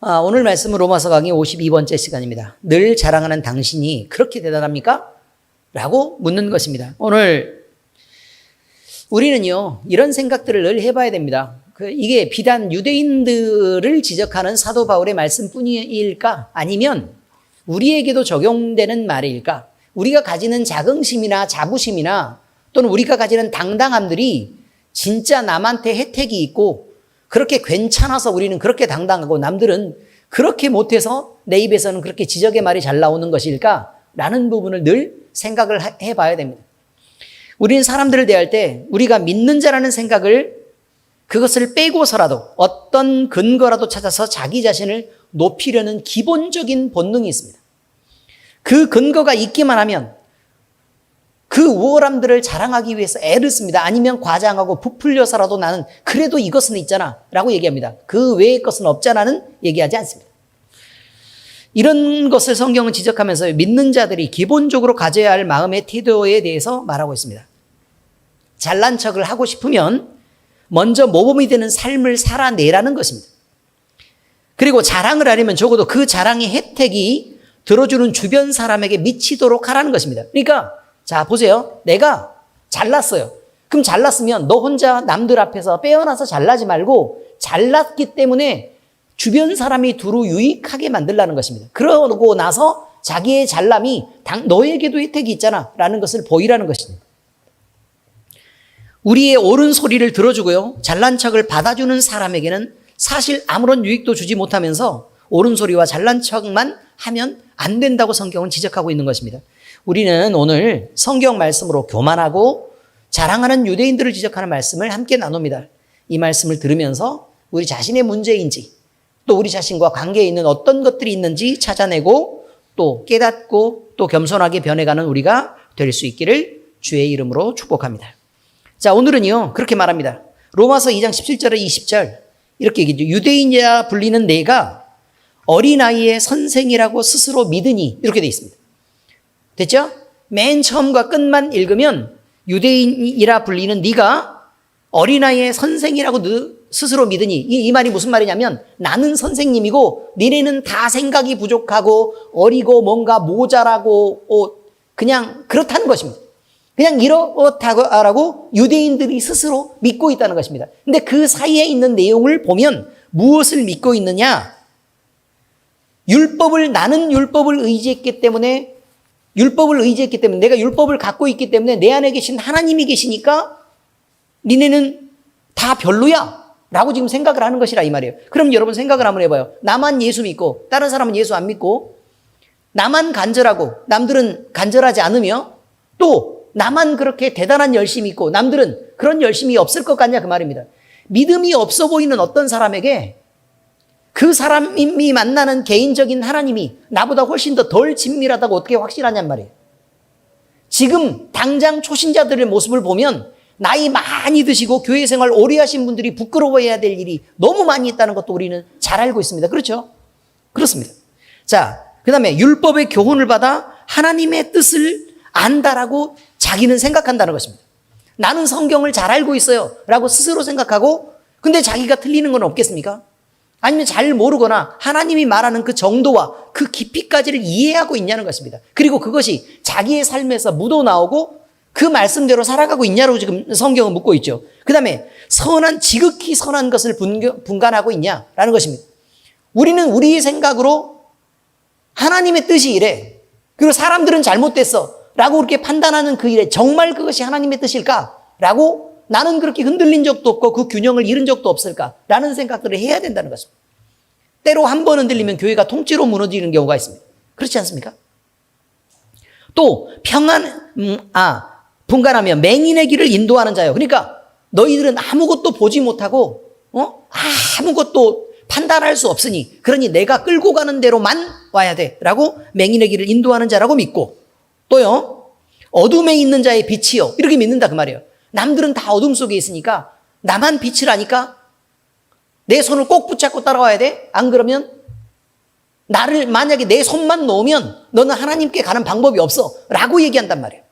오늘 말씀은 로마서 강의 52번째 시간입니다. 늘 자랑하는 당신이 그렇게 대단합니까? 라고 묻는 것입니다. 오늘 우리는요, 이런 생각들을 늘 해봐야 됩니다. 이게 비단 유대인들을 지적하는 사도 바울의 말씀뿐일까? 아니면 우리에게도 적용되는 말일까? 우리가 가지는 자긍심이나 자부심이나 또는 우리가 가지는 당당함들이 진짜 남한테 혜택이 있고 그렇게 괜찮아서 우리는 그렇게 당당하고 남들은 그렇게 못해서 내 입에서는 그렇게 지적의 말이 잘 나오는 것일까? 라는 부분을 늘 생각을 해봐야 됩니다. 우리는 사람들을 대할 때 우리가 믿는 자라는 생각을 그것을 빼고서라도 어떤 근거라도 찾아서 자기 자신을 높이려는 기본적인 본능이 있습니다. 그 근거가 있기만 하면 그 우월함들을 자랑하기 위해서 애를 씁니다. 아니면 과장하고 부풀려서라도 나는 그래도 이것은 있잖아 라고 얘기합니다. 그 외의 것은 없잖아는 얘기하지 않습니다. 이런 것을 성경은 지적하면서 믿는 자들이 기본적으로 가져야 할 마음의 태도에 대해서 말하고 있습니다. 잘난 척을 하고 싶으면 먼저 모범이 되는 삶을 살아내라는 것입니다. 그리고 자랑을 하려면 적어도 그 자랑의 혜택이 들어주는 주변 사람에게 미치도록 하라는 것입니다. 그러니까 자, 보세요. 내가 잘났어요. 그럼 잘났으면 너 혼자 남들 앞에서 빼어나서 잘나지 말고 잘났기 때문에 주변 사람이 두루 유익하게 만들라는 것입니다. 그러고 나서 자기의 잘남이 너에게도 혜택이 있잖아 라는 것을 보이라는 것입니다. 우리의 옳은 소리를 들어주고요. 잘난 척을 받아주는 사람에게는 사실 아무런 유익도 주지 못하면서 옳은 소리와 잘난 척만 하면 안 된다고 성경은 지적하고 있는 것입니다. 우리는 오늘 성경 말씀으로 교만하고 자랑하는 유대인들을 지적하는 말씀을 함께 나눕니다. 이 말씀을 들으면서 우리 자신의 문제인지 또 우리 자신과 관계에 있는 어떤 것들이 있는지 찾아내고 또 깨닫고 또 겸손하게 변해가는 우리가 될 수 있기를 주의 이름으로 축복합니다. 자, 오늘은요 그렇게 말합니다. 로마서 2장 17절에 20절 이렇게 얘기죠. 유대인이라 불리는 내가 어린아이의 선생이라고 스스로 믿으니 이렇게 돼 있습니다. 됐죠? 맨 처음과 끝만 읽으면 유대인이라 불리는 네가 어린아이의 선생이라고 스스로 믿으니 이 말이 무슨 말이냐면 나는 선생님이고 니네는 다 생각이 부족하고 어리고 뭔가 모자라고 그냥 그렇다는 것입니다. 그냥 이렇다고 유대인들이 스스로 믿고 있다는 것입니다. 근데 그 사이에 있는 내용을 보면 무엇을 믿고 있느냐? 나는 율법을 의지했기 때문에 내가 율법을 갖고 있기 때문에 내 안에 계신 하나님이 계시니까 니네는 다 별로야 라고 지금 생각을 하는 것이라 이 말이에요. 그럼 여러분 생각을 한번 해봐요. 나만 예수 믿고 다른 사람은 예수 안 믿고 나만 간절하고 남들은 간절하지 않으며 또 나만 그렇게 대단한 열심이 있고 남들은 그런 열심이 없을 것 같냐 그 말입니다. 믿음이 없어 보이는 어떤 사람에게 그 사람이 만나는 개인적인 하나님이 나보다 훨씬 더 덜 친밀하다고 어떻게 확신하냔 말이에요. 지금 당장 초신자들의 모습을 보면 나이 많이 드시고 교회 생활 오래 하신 분들이 부끄러워해야 될 일이 너무 많이 있다는 것도 우리는 잘 알고 있습니다. 그렇죠? 그렇습니다. 자, 그 다음에 율법의 교훈을 받아 하나님의 뜻을 안다라고 자기는 생각한다는 것입니다. 나는 성경을 잘 알고 있어요 라고 스스로 생각하고 근데 자기가 틀리는 건 없겠습니까? 아니면 잘 모르거나 하나님이 말하는 그 정도와 그 깊이까지를 이해하고 있냐는 것입니다. 그리고 그것이 자기의 삶에서 묻어나오고 그 말씀대로 살아가고 있냐고 지금 성경은 묻고 있죠. 그 다음에 지극히 선한 것을 분간하고 있냐라는 것입니다. 우리는 우리의 생각으로 하나님의 뜻이 이래. 그리고 사람들은 잘못됐어. 라고 그렇게 판단하는 그 일에 정말 그것이 하나님의 뜻일까? 라고 나는 그렇게 흔들린 적도 없고 그 균형을 잃은 적도 없을까? 라는 생각들을 해야 된다는 것입니다. 때로 한 번 흔들리면 교회가 통째로 무너지는 경우가 있습니다. 그렇지 않습니까? 또 분간하며 맹인의 길을 인도하는 자요. 그러니까 너희들은 아무것도 보지 못하고 아무것도 판단할 수 없으니 그러니 내가 끌고 가는 대로만 와야 돼 라고 맹인의 길을 인도하는 자라고 믿고 또요 어둠에 있는 자의 빛이요 이렇게 믿는다 그 말이에요. 남들은 다 어둠 속에 있으니까 나만 빛을 아니까 내 손을 꼭 붙잡고 따라와야 돼. 안 그러면 만약에 내 손만 놓으면 너는 하나님께 가는 방법이 없어 라고 얘기한단 말이에요.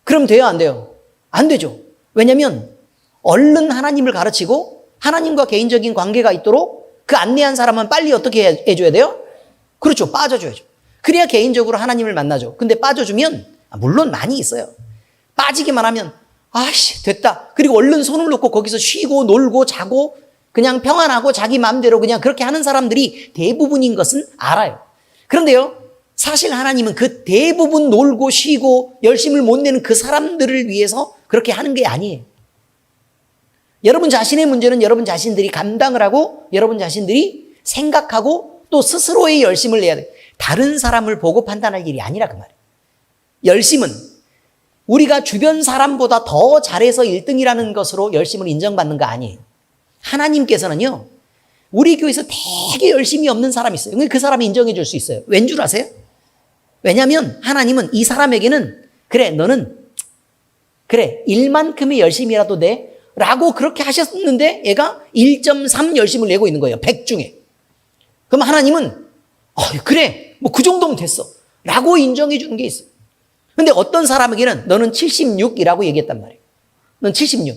그럼 돼요 안 돼요? 안 되죠. 왜냐하면 얼른 하나님을 가르치고 하나님과 개인적인 관계가 있도록 그 안내한 사람은 빨리 어떻게 해줘야 돼요? 그렇죠. 빠져줘야죠. 그래야 개인적으로 하나님을 만나죠. 근데 빠져주면, 물론 많이 있어요. 빠지기만 하면, 아씨, 됐다. 그리고 얼른 손을 놓고 거기서 쉬고 놀고 자고 그냥 평안하고 자기 마음대로 그냥 그렇게 하는 사람들이 대부분인 것은 알아요. 그런데요, 사실 하나님은 그 대부분 놀고 쉬고 열심을 못 내는 그 사람들을 위해서 그렇게 하는 게 아니에요. 여러분 자신의 문제는 여러분 자신들이 감당을 하고 여러분 자신들이 생각하고 또 스스로의 열심을 내야 돼요. 다른 사람을 보고 판단할 일이 아니라 그 말이에요. 열심은 우리가 주변 사람보다 더 잘해서 1등이라는 것으로 열심을 인정받는 거 아니에요. 하나님께서는요, 우리 교회에서 되게 열심히 없는 사람이 있어요. 그 사람이 인정해 줄 수 있어요. 왠 줄 아세요? 왜냐하면 하나님은 이 사람에게는 그래, 너는 그래, 1만큼의 열심이라도 내 라고 그렇게 하셨는데 얘가 1.3 열심을 내고 있는 거예요. 100 중에. 그럼 하나님은 그래, 뭐 그 정도면 됐어 라고 인정해 주는 게 있어요. 근데 어떤 사람에게는 너는 76이라고 얘기했단 말이에요. 넌 76.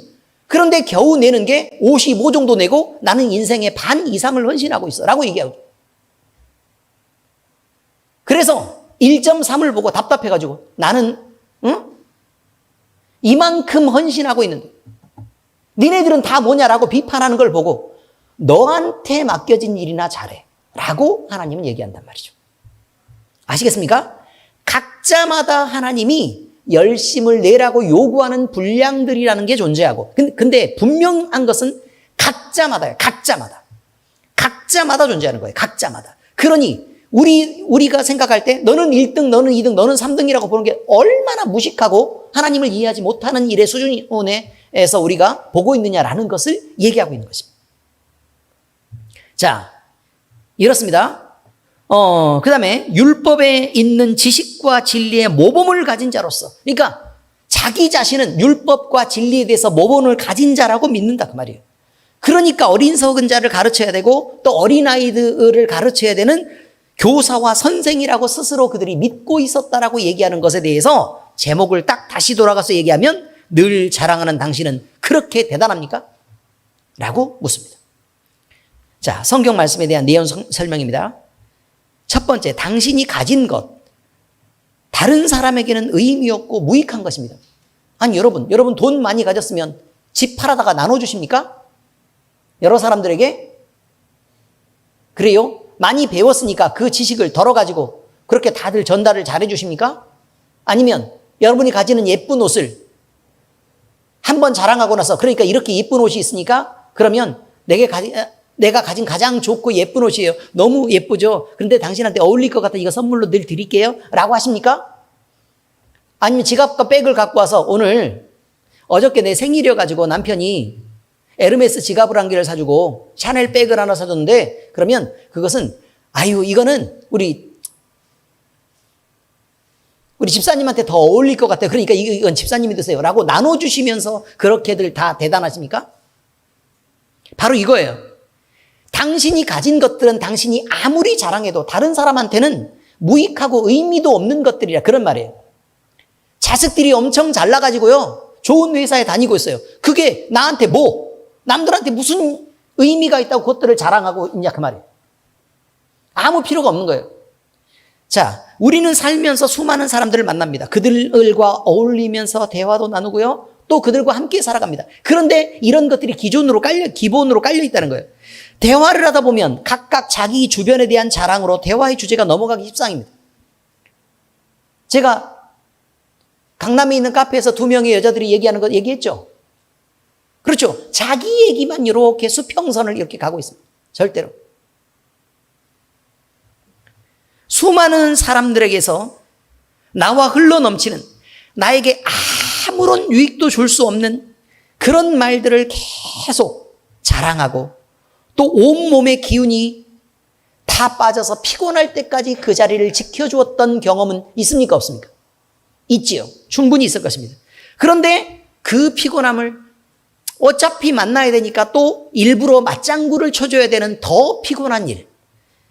그런데 겨우 내는 게 55 정도 내고 나는 인생의 반 이상을 헌신하고 있어 라고 얘기하고. 그래서 1.3을 보고 답답해가지고 나는 이만큼 헌신하고 있는데 니네들은 다 뭐냐라고 비판하는 걸 보고 너한테 맡겨진 일이나 잘해 라고 하나님은 얘기한단 말이죠. 아시겠습니까? 각자마다 하나님이 열심을 내라고 요구하는 분량들이라는 게 존재하고, 근데 분명한 것은 각자마다예요. 각자마다 존재하는 거예요. 각자마다. 그러니 우리가 생각할 때 너는 1등, 너는 2등, 너는 3등이라고 보는 게 얼마나 무식하고 하나님을 이해하지 못하는 일의 수준에서 우리가 보고 있느냐라는 것을 얘기하고 있는 것입니다. 자, 이렇습니다. 그 다음에 율법에 있는 지식과 진리의 모범을 가진 자로서, 그러니까 자기 자신은 율법과 진리에 대해서 모범을 가진 자라고 믿는다 그 말이에요. 그러니까 어린석은 자를 가르쳐야 되고 또 어린아이들을 가르쳐야 되는 교사와 선생이라고 스스로 그들이 믿고 있었다라고 얘기하는 것에 대해서 제목을 딱 다시 돌아가서 얘기하면 늘 자랑하는 당신은 그렇게 대단합니까? 라고 묻습니다. 자, 성경 말씀에 대한 내용 설명입니다. 첫 번째, 당신이 가진 것, 다른 사람에게는 의미 없고 무익한 것입니다. 아니 여러분 돈 많이 가졌으면 집 팔아다가 나눠주십니까? 여러 사람들에게? 그래요? 많이 배웠으니까 그 지식을 덜어가지고 그렇게 다들 전달을 잘해 주십니까? 아니면 여러분이 가지는 예쁜 옷을 한번 자랑하고 나서, 그러니까 이렇게 예쁜 옷이 있으니까 그러면 내가 가진 가장 좋고 예쁜 옷이에요. 너무 예쁘죠? 그런데 당신한테 어울릴 것 같아 이거 선물로 늘 드릴게요 라고 하십니까? 아니면 지갑과 백을 갖고 와서 어저께 내 생일이어가지고 남편이 에르메스 지갑을 한 개를 사주고 샤넬 백을 하나 사줬는데, 그러면 그것은 이거는 우리 집사님한테 더 어울릴 것 같아요. 그러니까 이건 집사님이 드세요 라고 나눠주시면서 그렇게들 다 대단하십니까? 바로 이거예요. 당신이 가진 것들은 당신이 아무리 자랑해도 다른 사람한테는 무익하고 의미도 없는 것들이라, 그런 말이에요. 자식들이 엄청 잘 나가지고요, 좋은 회사에 다니고 있어요. 그게 나한테 남들한테 무슨 의미가 있다고 그것들을 자랑하고 있냐 그 말이에요. 아무 필요가 없는 거예요. 자, 우리는 살면서 수많은 사람들을 만납니다. 그들과 어울리면서 대화도 나누고요, 또 그들과 함께 살아갑니다. 그런데 이런 것들이 기본으로 깔려 있다는 거예요. 대화를 하다 보면 각각 자기 주변에 대한 자랑으로 대화의 주제가 넘어가기 십상입니다. 제가 강남에 있는 카페에서 2명의 여자들이 얘기하는 거 얘기했죠. 그렇죠. 자기 얘기만 이렇게 수평선을 이렇게 가고 있습니다. 절대로. 수많은 사람들에게서 나와 흘러넘치는, 나에게 아무런 유익도 줄 수 없는 그런 말들을 계속 자랑하고, 또 온몸의 기운이 다 빠져서 피곤할 때까지 그 자리를 지켜주었던 경험은 있습니까? 없습니까? 있지요. 충분히 있을 것입니다. 그런데 그 피곤함을 어차피 만나야 되니까 또 일부러 맞장구를 쳐줘야 되는 더 피곤한 일,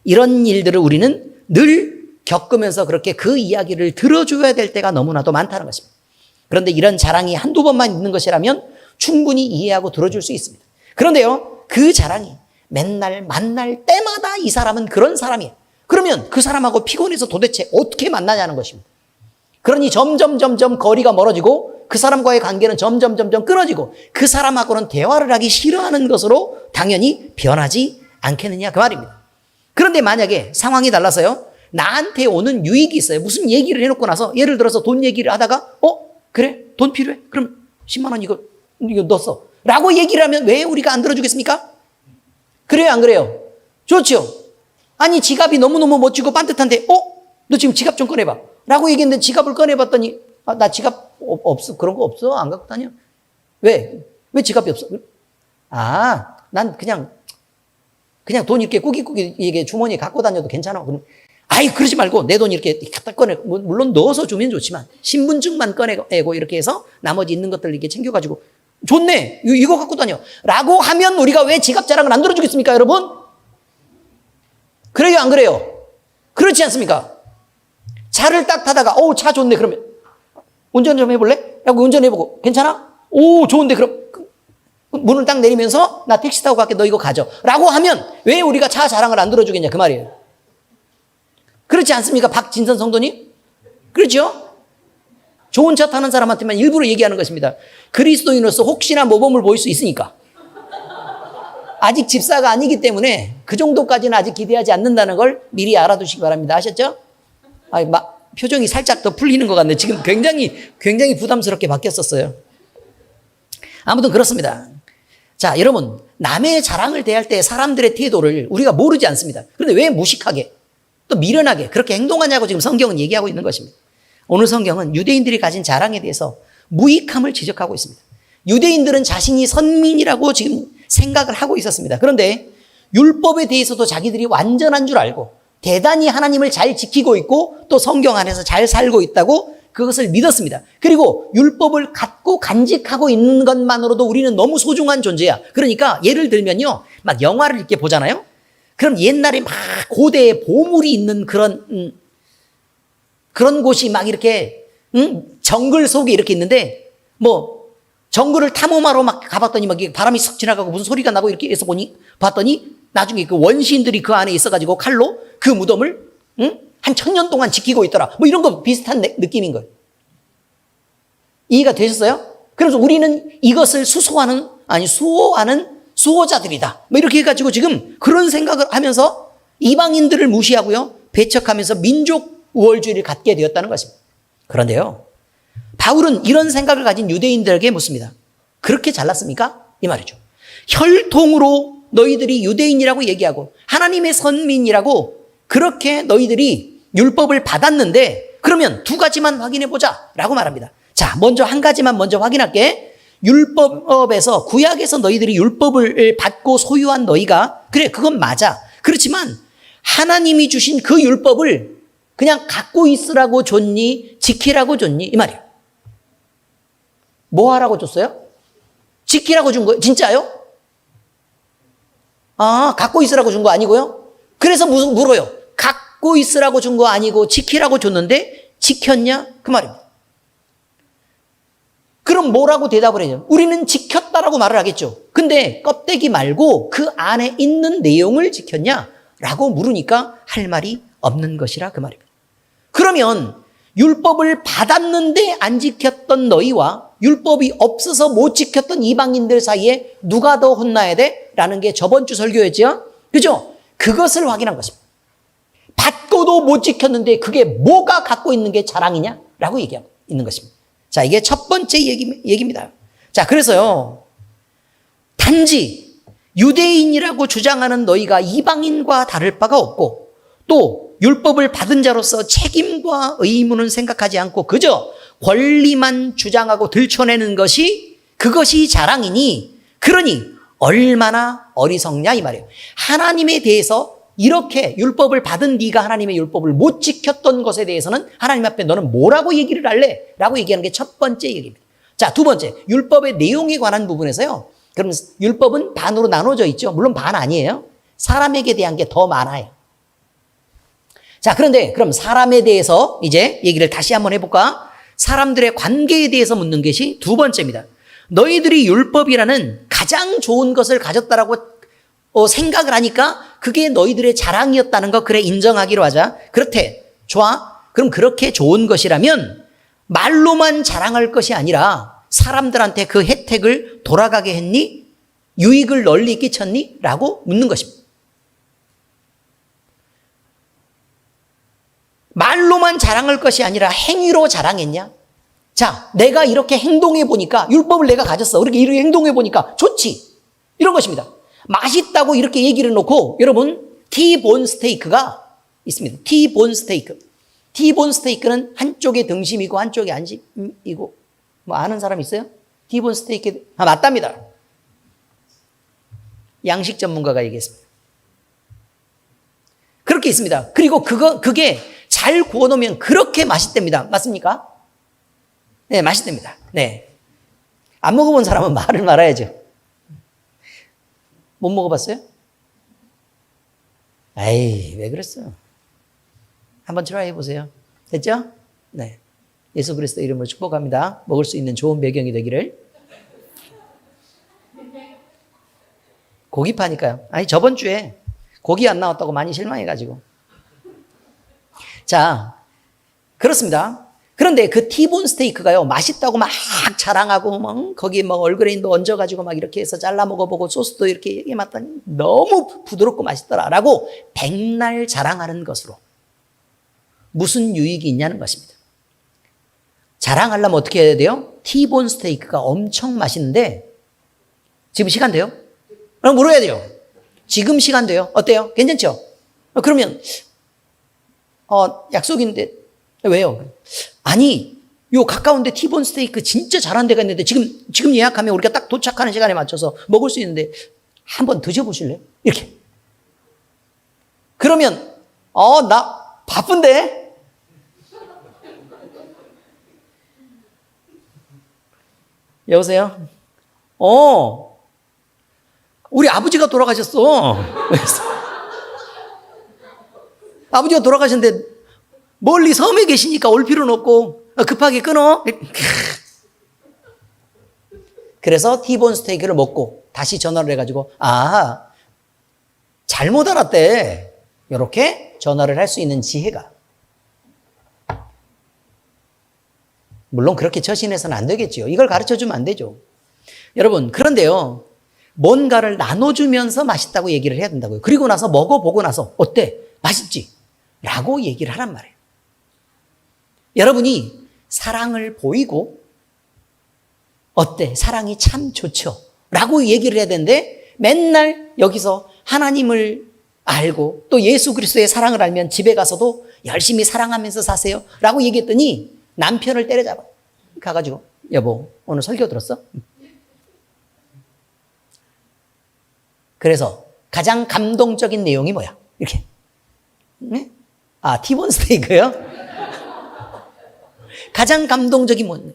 이런 일들을 우리는 늘 겪으면서 그렇게 그 이야기를 들어줘야 될 때가 너무나도 많다는 것입니다. 그런데 이런 자랑이 한두 번만 있는 것이라면 충분히 이해하고 들어줄 수 있습니다. 그런데요, 그 자랑이 맨날 만날 때마다 이 사람은 그런 사람이야. 그러면 그 사람하고 피곤해서 도대체 어떻게 만나냐는 것입니다. 그러니 점점 거리가 멀어지고 그 사람과의 관계는 점점 끊어지고 그 사람하고는 대화를 하기 싫어하는 것으로 당연히 변하지 않겠느냐 그 말입니다. 그런데 만약에 상황이 달라서요. 나한테 오는 유익이 있어요. 무슨 얘기를 해놓고 나서 예를 들어서 돈 얘기를 하다가 그래? 돈 필요해? 그럼 10만 원 이거 넣었어. 라고 얘기를 하면 왜 우리가 안 들어주겠습니까? 그래요 안 그래요? 좋죠. 아니 지갑이 너무너무 멋지고 반듯한데 너 지금 지갑 좀 꺼내봐. 라고 얘기했는데 지갑을 꺼내봤더니 나 지갑 없어. 그런 거 없어. 안 갖고 다녀. 왜 지갑이 없어? 난 그냥 돈 이렇게 꾸깃꾸깃 이게 주머니에 갖고 다녀도 괜찮아. 그럼 그러지 말고 내 돈 이렇게 갖다 꺼내. 물론 넣어서 주면 좋지만 신분증만 꺼내고 이렇게 해서 나머지 있는 것들 이렇게 챙겨가지고 좋네. 이거 갖고 다녀. 라고 하면 우리가 왜 지갑 자랑을 안 들어주겠습니까, 여러분? 그래요, 안 그래요? 그렇지 않습니까? 차를 딱 타다가 차 좋네. 그러면 운전 좀 해볼래? 라고 운전해보고 괜찮아? 좋은데 그럼 문을 딱 내리면서 나 택시 타고 갈게. 너 이거 가져. 라고 하면 왜 우리가 차 자랑을 안 들어주겠냐 그 말이에요. 그렇지 않습니까? 박진선 성도님? 그렇죠? 좋은 차 타는 사람한테만 일부러 얘기하는 것입니다. 그리스도인으로서 혹시나 모범을 보일 수 있으니까. 아직 집사가 아니기 때문에 그 정도까지는 아직 기대하지 않는다는 걸 미리 알아두시기 바랍니다. 아셨죠? 표정이 살짝 더 풀리는 것 같네. 지금 굉장히 부담스럽게 바뀌었었어요. 아무튼 그렇습니다. 자, 여러분, 남의 자랑을 대할 때 사람들의 태도를 우리가 모르지 않습니다. 그런데 왜 무식하게 또 미련하게 그렇게 행동하냐고 지금 성경은 얘기하고 있는 것입니다. 오늘 성경은 유대인들이 가진 자랑에 대해서 무익함을 지적하고 있습니다. 유대인들은 자신이 선민이라고 지금 생각을 하고 있었습니다. 그런데 율법에 대해서도 자기들이 완전한 줄 알고 대단히 하나님을 잘 지키고 있고 또 성경 안에서 잘 살고 있다고 그것을 믿었습니다. 그리고 율법을 갖고 간직하고 있는 것만으로도 우리는 너무 소중한 존재야. 그러니까 예를 들면요. 막 영화를 이렇게 보잖아요. 그럼 옛날에 막 고대에 보물이 있는 그런 곳이 막 이렇게 정글 속에 이렇게 있는데 정글을 탐험하러 막 가봤더니 막 바람이 싹 지나가고 무슨 소리가 나고 이렇게 해서 봤더니 나중에 그 원시인들이 그 안에 있어가지고 칼로 그 무덤을 한 1000년 동안 지키고 있더라. 이런 거 비슷한 느낌인 거예요. 이해가 되셨어요? 그래서 우리는 이것을 수호하는 수호자들이다. 이렇게 해가지고 지금 그런 생각을 하면서 이방인들을 무시하고요. 배척하면서 민족 우월주의를 갖게 되었다는 것입니다. 그런데요. 바울은 이런 생각을 가진 유대인들에게 묻습니다. 그렇게 잘났습니까? 이 말이죠. 혈통으로 너희들이 유대인이라고 얘기하고 하나님의 선민이라고 그렇게 너희들이 율법을 받았는데 그러면 두 가지만 확인해 보자 라고 말합니다. 자, 먼저 한 가지만 먼저 확인할게. 율법에서 구약에서 너희들이 율법을 받고 소유한 너희가 그래 그건 맞아. 그렇지만 하나님이 주신 그 율법을 그냥 갖고 있으라고 줬니? 지키라고 줬니? 이 말이에요. 뭐 하라고 줬어요? 지키라고 준 거예요? 진짜요? 갖고 있으라고 준 거 아니고요? 그래서 물어요. 갖고 있으라고 준 거 아니고 지키라고 줬는데 지켰냐? 그 말입니다. 그럼 뭐라고 대답을 해요? 우리는 지켰다라고 말을 하겠죠. 근데 껍데기 말고 그 안에 있는 내용을 지켰냐? 라고 물으니까 할 말이 없는 것이라 그 말입니다. 그러면 율법을 받았는데 안 지켰던 너희와 율법이 없어서 못 지켰던 이방인들 사이에 누가 더 혼나야 돼? 라는 게 저번 주 설교였죠. 그죠? 그것을 확인한 것입니다. 받고도 못 지켰는데 그게 뭐가 갖고 있는 게 자랑이냐? 라고 얘기하고 있는 것입니다. 자, 이게 첫 번째 얘기입니다. 자, 그래서요. 단지 유대인이라고 주장하는 너희가 이방인과 다를 바가 없고 또 율법을 받은 자로서 책임과 의무는 생각하지 않고 그저 권리만 주장하고 들춰내는 그것이 자랑이니 그러니 얼마나 어리석냐 이 말이에요. 하나님에 대해서 이렇게 율법을 받은 네가 하나님의 율법을 못 지켰던 것에 대해서는 하나님 앞에 너는 뭐라고 얘기를 할래? 라고 얘기하는 게 첫 번째 얘기입니다. 자, 두 번째 율법의 내용에 관한 부분에서요. 그럼 율법은 반으로 나눠져 있죠. 물론 반 아니에요. 사람에게 대한 게 더 많아요. 자, 그런데 그럼 사람에 대해서 이제 얘기를 다시 한번 해볼까? 사람들의 관계에 대해서 묻는 것이 두 번째입니다. 너희들이 율법이라는 가장 좋은 것을 가졌다라고 생각을 하니까 그게 너희들의 자랑이었다는 거 그래 인정하기로 하자. 그렇대. 좋아. 그럼 그렇게 좋은 것이라면 말로만 자랑할 것이 아니라 사람들한테 그 혜택을 돌아가게 했니? 유익을 널리 끼쳤니? 라고 묻는 것입니다. 말로만 자랑할 것이 아니라 행위로 자랑했냐? 자, 내가 이렇게 행동해 보니까 율법을 내가 가졌어. 이렇게 행동해 보니까 좋지. 이런 것입니다. 맛있다고 이렇게 얘기를 해놓고 여러분 T본 스테이크가 있습니다. T본 스테이크. T본 스테이크는 한쪽에 등심이고 한쪽에 안심이고 뭐 아는 사람 있어요? T본 스테이크 맞답니다. 양식 전문가가 얘기했습니다. 그렇게 있습니다. 그리고 그게 잘 구워놓으면 그렇게 맛있답니다. 맞습니까? 네, 맛있답니다. 네. 안 먹어본 사람은 말을 말아야죠. 못 먹어봤어요? 에이, 왜 그랬어? 한번 트라이 해보세요. 됐죠? 네. 예수 그리스도 이름으로 축복합니다. 먹을 수 있는 좋은 배경이 되기를. 고기 파니까요. 아니, 저번 주에 고기 안 나왔다고 많이 실망해가지고. 자, 그렇습니다. 그런데 그 T본 스테이크가요, 맛있다고 막 자랑하고, 막 거기에 막 얼그레인도 얹어가지고 막 이렇게 해서 잘라 먹어보고 소스도 이렇게 해봤더니 너무 부드럽고 맛있더라라고 백날 자랑하는 것으로 무슨 유익이 있냐는 것입니다. 자랑하려면 어떻게 해야 돼요? T본 스테이크가 엄청 맛있는데 지금 시간 돼요? 그럼 물어야 돼요. 지금 시간 돼요? 어때요? 괜찮죠? 그러면 약속인데 왜요? 아니, 요 가까운데 T본 스테이크 진짜 잘한 데가 있는데 지금 예약하면 우리가 딱 도착하는 시간에 맞춰서 먹을 수 있는데 한번 드셔보실래요? 이렇게. 그러면 나 바쁜데? 여보세요? 우리 아버지가 돌아가셨어. 아버지가 돌아가셨는데 멀리 섬에 계시니까 올 필요는 없고 급하게 끊어. 그래서 T본 스테이크를 먹고 다시 전화를 해가지고 잘못 알았대. 이렇게 전화를 할 수 있는 지혜가. 물론 그렇게 처신해서는 안 되겠죠. 이걸 가르쳐주면 안 되죠. 여러분, 그런데요, 뭔가를 나눠주면서 맛있다고 얘기를 해야 된다고요. 그리고 나서 먹어보고 나서 어때? 맛있지? 라고 얘기를 하란 말이에요. 여러분이 사랑을 보이고 어때? 사랑이 참 좋죠? 라고 얘기를 해야 되는데 맨날 여기서 하나님을 알고 또 예수 그리스도의 사랑을 알면 집에 가서도 열심히 사랑하면서 사세요 라고 얘기했더니 남편을 때려잡아 가가지고 여보 오늘 설교 들었어? 그래서 가장 감동적인 내용이 뭐야? 이렇게. 네? T본 스테이크요? 가장 감동적인 뭐냐?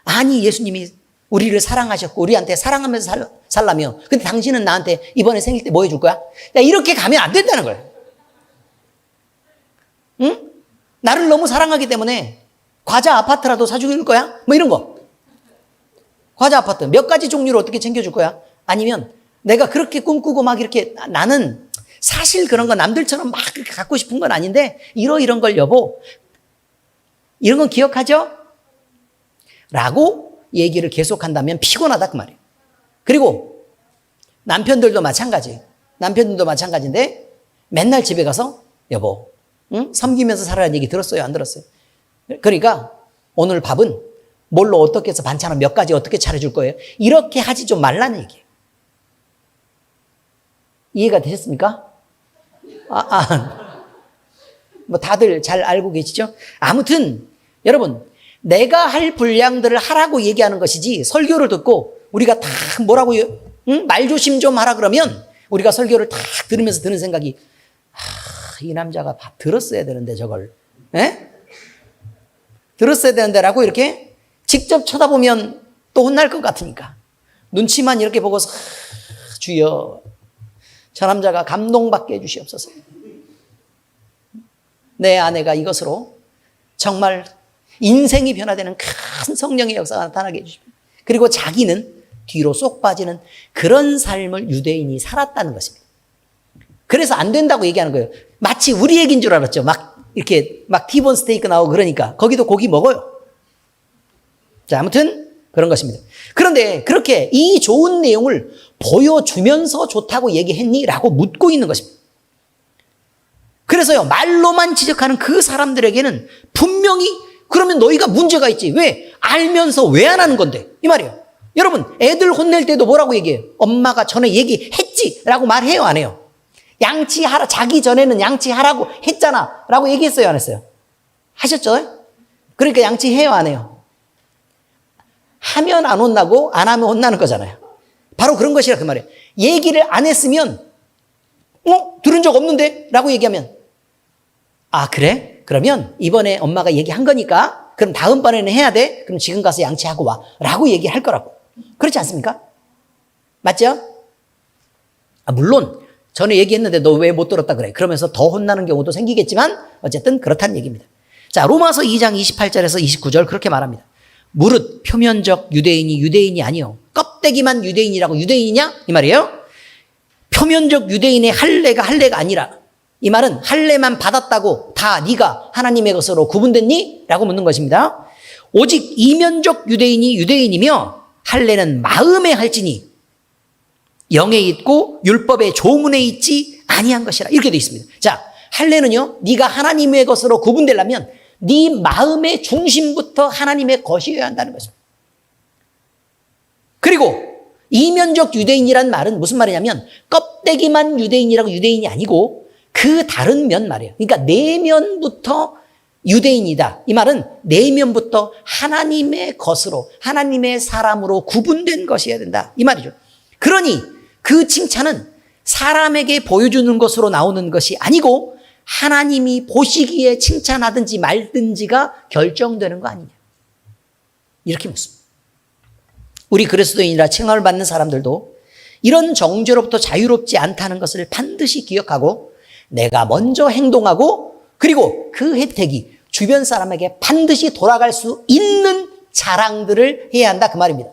아니 예수님이 우리를 사랑하셨고 우리한테 사랑하면서 살라며 근데 당신은 나한테 이번에 생일 때 뭐 해줄 거야? 야, 이렇게 가면 안 된다는 거예요. 응? 나를 너무 사랑하기 때문에 과자 아파트라도 사줄 거야? 뭐 이런 거. 과자 아파트 몇 가지 종류를 어떻게 챙겨줄 거야? 아니면 내가 그렇게 꿈꾸고 막 이렇게 나는 사실 그런 거 남들처럼 막 그렇게 갖고 싶은 건 아닌데 이런 걸 여보 이런 건 기억하죠? 라고 얘기를 계속한다면 피곤하다 그 말이에요. 그리고 남편들도 마찬가지예요. 남편들도 마찬가지인데 맨날 집에 가서 여보 응? 섬기면서 살아라는 얘기 들었어요? 안 들었어요? 그러니까 오늘 밥은 뭘로 어떻게 해서 반찬을 몇 가지 어떻게 차려줄 거예요? 이렇게 하지 좀 말라는 얘기예요. 이해가 되셨습니까? 뭐 다들 잘 알고 계시죠? 아무튼 여러분 내가 할 분량들을 하라고 얘기하는 것이지 설교를 듣고 우리가 다 뭐라고 응? 말조심 좀 하라 그러면 우리가 설교를 다 들으면서 드는 생각이 이 남자가 들었어야 되는데 저걸 에? 들었어야 되는데 라고 이렇게 직접 쳐다보면 또 혼날 것 같으니까 눈치만 이렇게 보고서 주여 저 남자가 감동받게 해주시옵소서. 내 아내가 이것으로 정말 인생이 변화되는 큰 성령의 역사가 나타나게 해주십니다. 그리고 자기는 뒤로 쏙 빠지는 그런 삶을 유대인이 살았다는 것입니다. 그래서 안 된다고 얘기하는 거예요. 마치 우리 얘기인 줄 알았죠. 이렇게 티본 스테이크 나오고 그러니까 거기도 고기 먹어요. 자, 아무튼 그런 것입니다. 그런데 그렇게 이 좋은 내용을 보여주면서 좋다고 얘기했니? 라고 묻고 있는 것입니다. 그래서요, 말로만 지적하는 그 사람들에게는 분명히 그러면 너희가 문제가 있지. 왜? 알면서 왜 안 하는 건데? 이 말이에요. 여러분, 애들 혼낼 때도 뭐라고 얘기해요? 엄마가 전에 얘기했지? 라고 말해요, 안 해요? 양치하라, 자기 전에는 양치하라고 했잖아. 라고 얘기했어요, 안 했어요? 하셨죠? 그러니까 양치해요, 안 해요? 하면 안 혼나고 안 하면 혼나는 거잖아요. 바로 그런 것이라 그 말이에요. 얘기를 안 했으면 들은 적 없는데? 라고 얘기하면 아, 그래? 그러면 이번에 엄마가 얘기한 거니까 그럼 다음번에는 해야 돼? 그럼 지금 가서 양치하고 와. 라고 얘기할 거라고. 그렇지 않습니까? 맞죠? 물론 전에 얘기했는데 너 왜 못 들었다 그래? 그러면서 더 혼나는 경우도 생기겠지만 어쨌든 그렇다는 얘기입니다. 자, 로마서 2장 28절에서 29절 그렇게 말합니다. 무릇 표면적 유대인이 아니요 껍데기만 유대인이라고 유대인이냐? 이 말이에요. 표면적 유대인의 할례가 아니라 이 말은 할례만 받았다고 다 네가 하나님의 것으로 구분됐니? 라고 묻는 것입니다. 오직 이면적 유대인이 유대인이며 할례는 마음에 할지니 영에 있고 율법의 조문에 있지 아니한 것이라 이렇게 되어 있습니다. 자, 할례는요 네가 하나님의 것으로 구분되려면 네 마음의 중심부터 하나님의 것이어야 한다는 것입니다. 그리고 이면적 유대인이란 말은 무슨 말이냐면 껍데기만 유대인이라고 유대인이 아니고 그 다른 면 말이에요. 그러니까 내면부터 유대인이다. 이 말은 내면부터 하나님의 것으로 하나님의 사람으로 구분된 것이어야 된다. 이 말이죠. 그러니 그 칭찬은 사람에게 보여주는 것으로 나오는 것이 아니고 하나님이 보시기에 칭찬하든지 말든지가 결정되는 거 아니냐. 이렇게 묻습니다. 우리 그리스도인이라 칭함을 받는 사람들도 이런 정죄로부터 자유롭지 않다는 것을 반드시 기억하고 내가 먼저 행동하고 그리고 그 혜택이 주변 사람에게 반드시 돌아갈 수 있는 자랑들을 해야 한다 그 말입니다.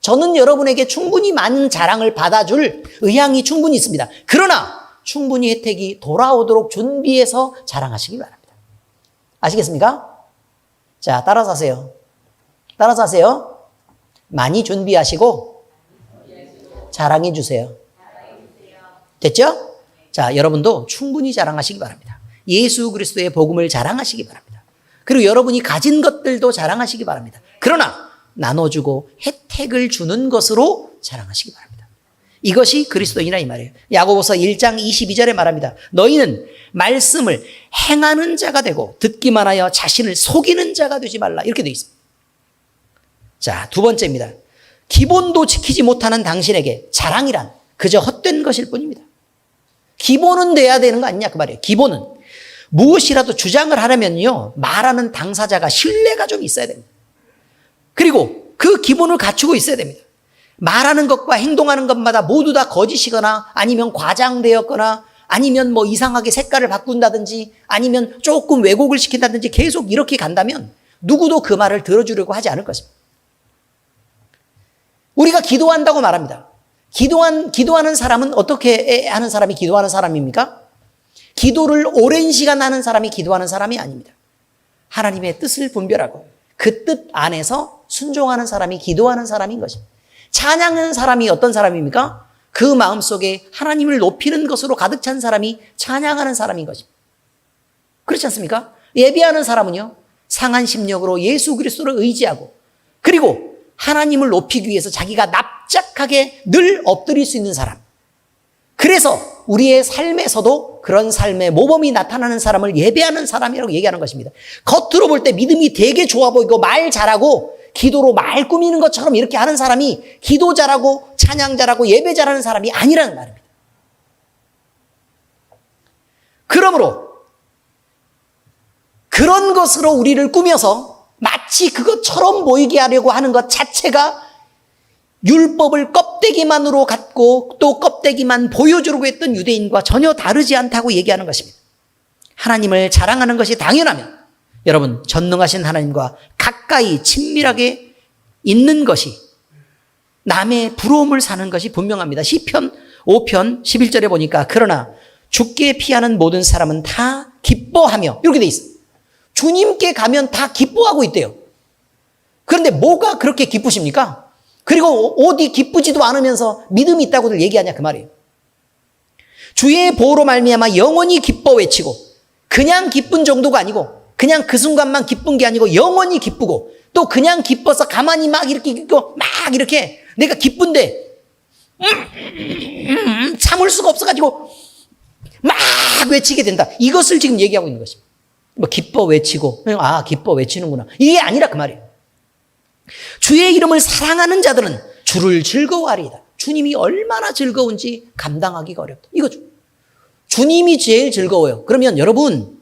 저는 여러분에게 충분히 많은 자랑을 받아줄 의향이 충분히 있습니다. 그러나 충분히 혜택이 돌아오도록 준비해서 자랑하시기 바랍니다. 아시겠습니까? 자, 따라서 하세요. 따라서 하세요. 많이 준비하시고 자랑해 주세요. 됐죠? 자, 여러분도 충분히 자랑하시기 바랍니다. 예수 그리스도의 복음을 자랑하시기 바랍니다. 그리고 여러분이 가진 것들도 자랑하시기 바랍니다. 그러나 나눠주고 혜택을 주는 것으로 자랑하시기 바랍니다. 이것이 그리스도인이라 이 말이에요. 야고보서 1장 22절에 말합니다. 너희는 말씀을 행하는 자가 되고 듣기만 하여 자신을 속이는 자가 되지 말라. 이렇게 되어 있습니다. 자, 두 번째입니다. 기본도 지키지 못하는 당신에게 자랑이란 그저 헛된 것일 뿐입니다. 기본은 돼야 되는 거 아니냐 그 말이에요. 기본은 무엇이라도 주장을 하려면요 말하는 당사자가 신뢰가 좀 있어야 됩니다. 그리고 그 기본을 갖추고 있어야 됩니다. 말하는 것과 행동하는 것마다 모두 다 거짓이거나 아니면 과장되었거나 아니면 뭐 이상하게 색깔을 바꾼다든지 아니면 조금 왜곡을 시킨다든지 계속 이렇게 간다면 누구도 그 말을 들어주려고 하지 않을 것입니다. 우리가 기도한다고 말합니다. 기도하는 사람은 어떻게 하는 사람이 기도하는 사람입니까? 기도를 오랜 시간 하는 사람이 기도하는 사람이 아닙니다. 하나님의 뜻을 분별하고 그 뜻 안에서 순종하는 사람이 기도하는 사람인 것입니다. 찬양하는 사람이 어떤 사람입니까? 그 마음속에 하나님을 높이는 것으로 가득 찬 사람이 찬양하는 사람인 것입니다. 그렇지 않습니까? 예배하는 사람은요, 상한 심령으로 예수 그리스도를 의지하고 그리고 하나님을 높이기 위해서 자기가 납작하게 늘 엎드릴 수 있는 사람. 그래서 우리의 삶에서도 그런 삶의 모범이 나타나는 사람을 예배하는 사람이라고 얘기하는 것입니다. 겉으로 볼 때 믿음이 되게 좋아 보이고 말 잘하고 기도로 말 꾸미는 것처럼 이렇게 하는 사람이 기도 잘하고 찬양 잘하고 예배 잘하는 사람이 아니라는 말입니다. 그러므로 그런 것으로 우리를 꾸며서 마치 그것처럼 보이게 하려고 하는 것 자체가 율법을 껍데기만으로 갖고 또 껍데기만 보여주려고 했던 유대인과 전혀 다르지 않다고 얘기하는 것입니다. 하나님을 자랑하는 것이 당연하면 여러분 전능하신 하나님과 가까이 친밀하게 있는 것이 남의 부러움을 사는 것이 분명합니다. 시편 5편 11절에 보니까 그러나 주께 피하는 모든 사람은 다 기뻐하며 이렇게 돼 있어요. 주님께 가면 다 기뻐하고 있대요. 그런데 뭐가 그렇게 기쁘십니까? 그리고 어디 기쁘지도 않으면서 믿음이 있다고들 얘기하냐 그 말이에요. 주의 보호로 말미암아 영원히 기뻐 외치고, 그냥 기쁜 정도가 아니고 그냥 그 순간만 기쁜 게 아니고 영원히 기쁘고, 또 그냥 기뻐서 가만히 막 이렇게 있고 막 이렇게 내가 기쁜데 참을 수가 없어가지고 막 외치게 된다. 이것을 지금 얘기하고 있는 것입니다. 뭐 기뻐 외치고, 아 기뻐 외치는구나, 이게 아니라 그 말이에요. 주의 이름을 사랑하는 자들은 주를 즐거워하리이다. 주님이 얼마나 즐거운지 감당하기가 어렵다. 이거죠. 주님이 제일 즐거워요. 그러면 여러분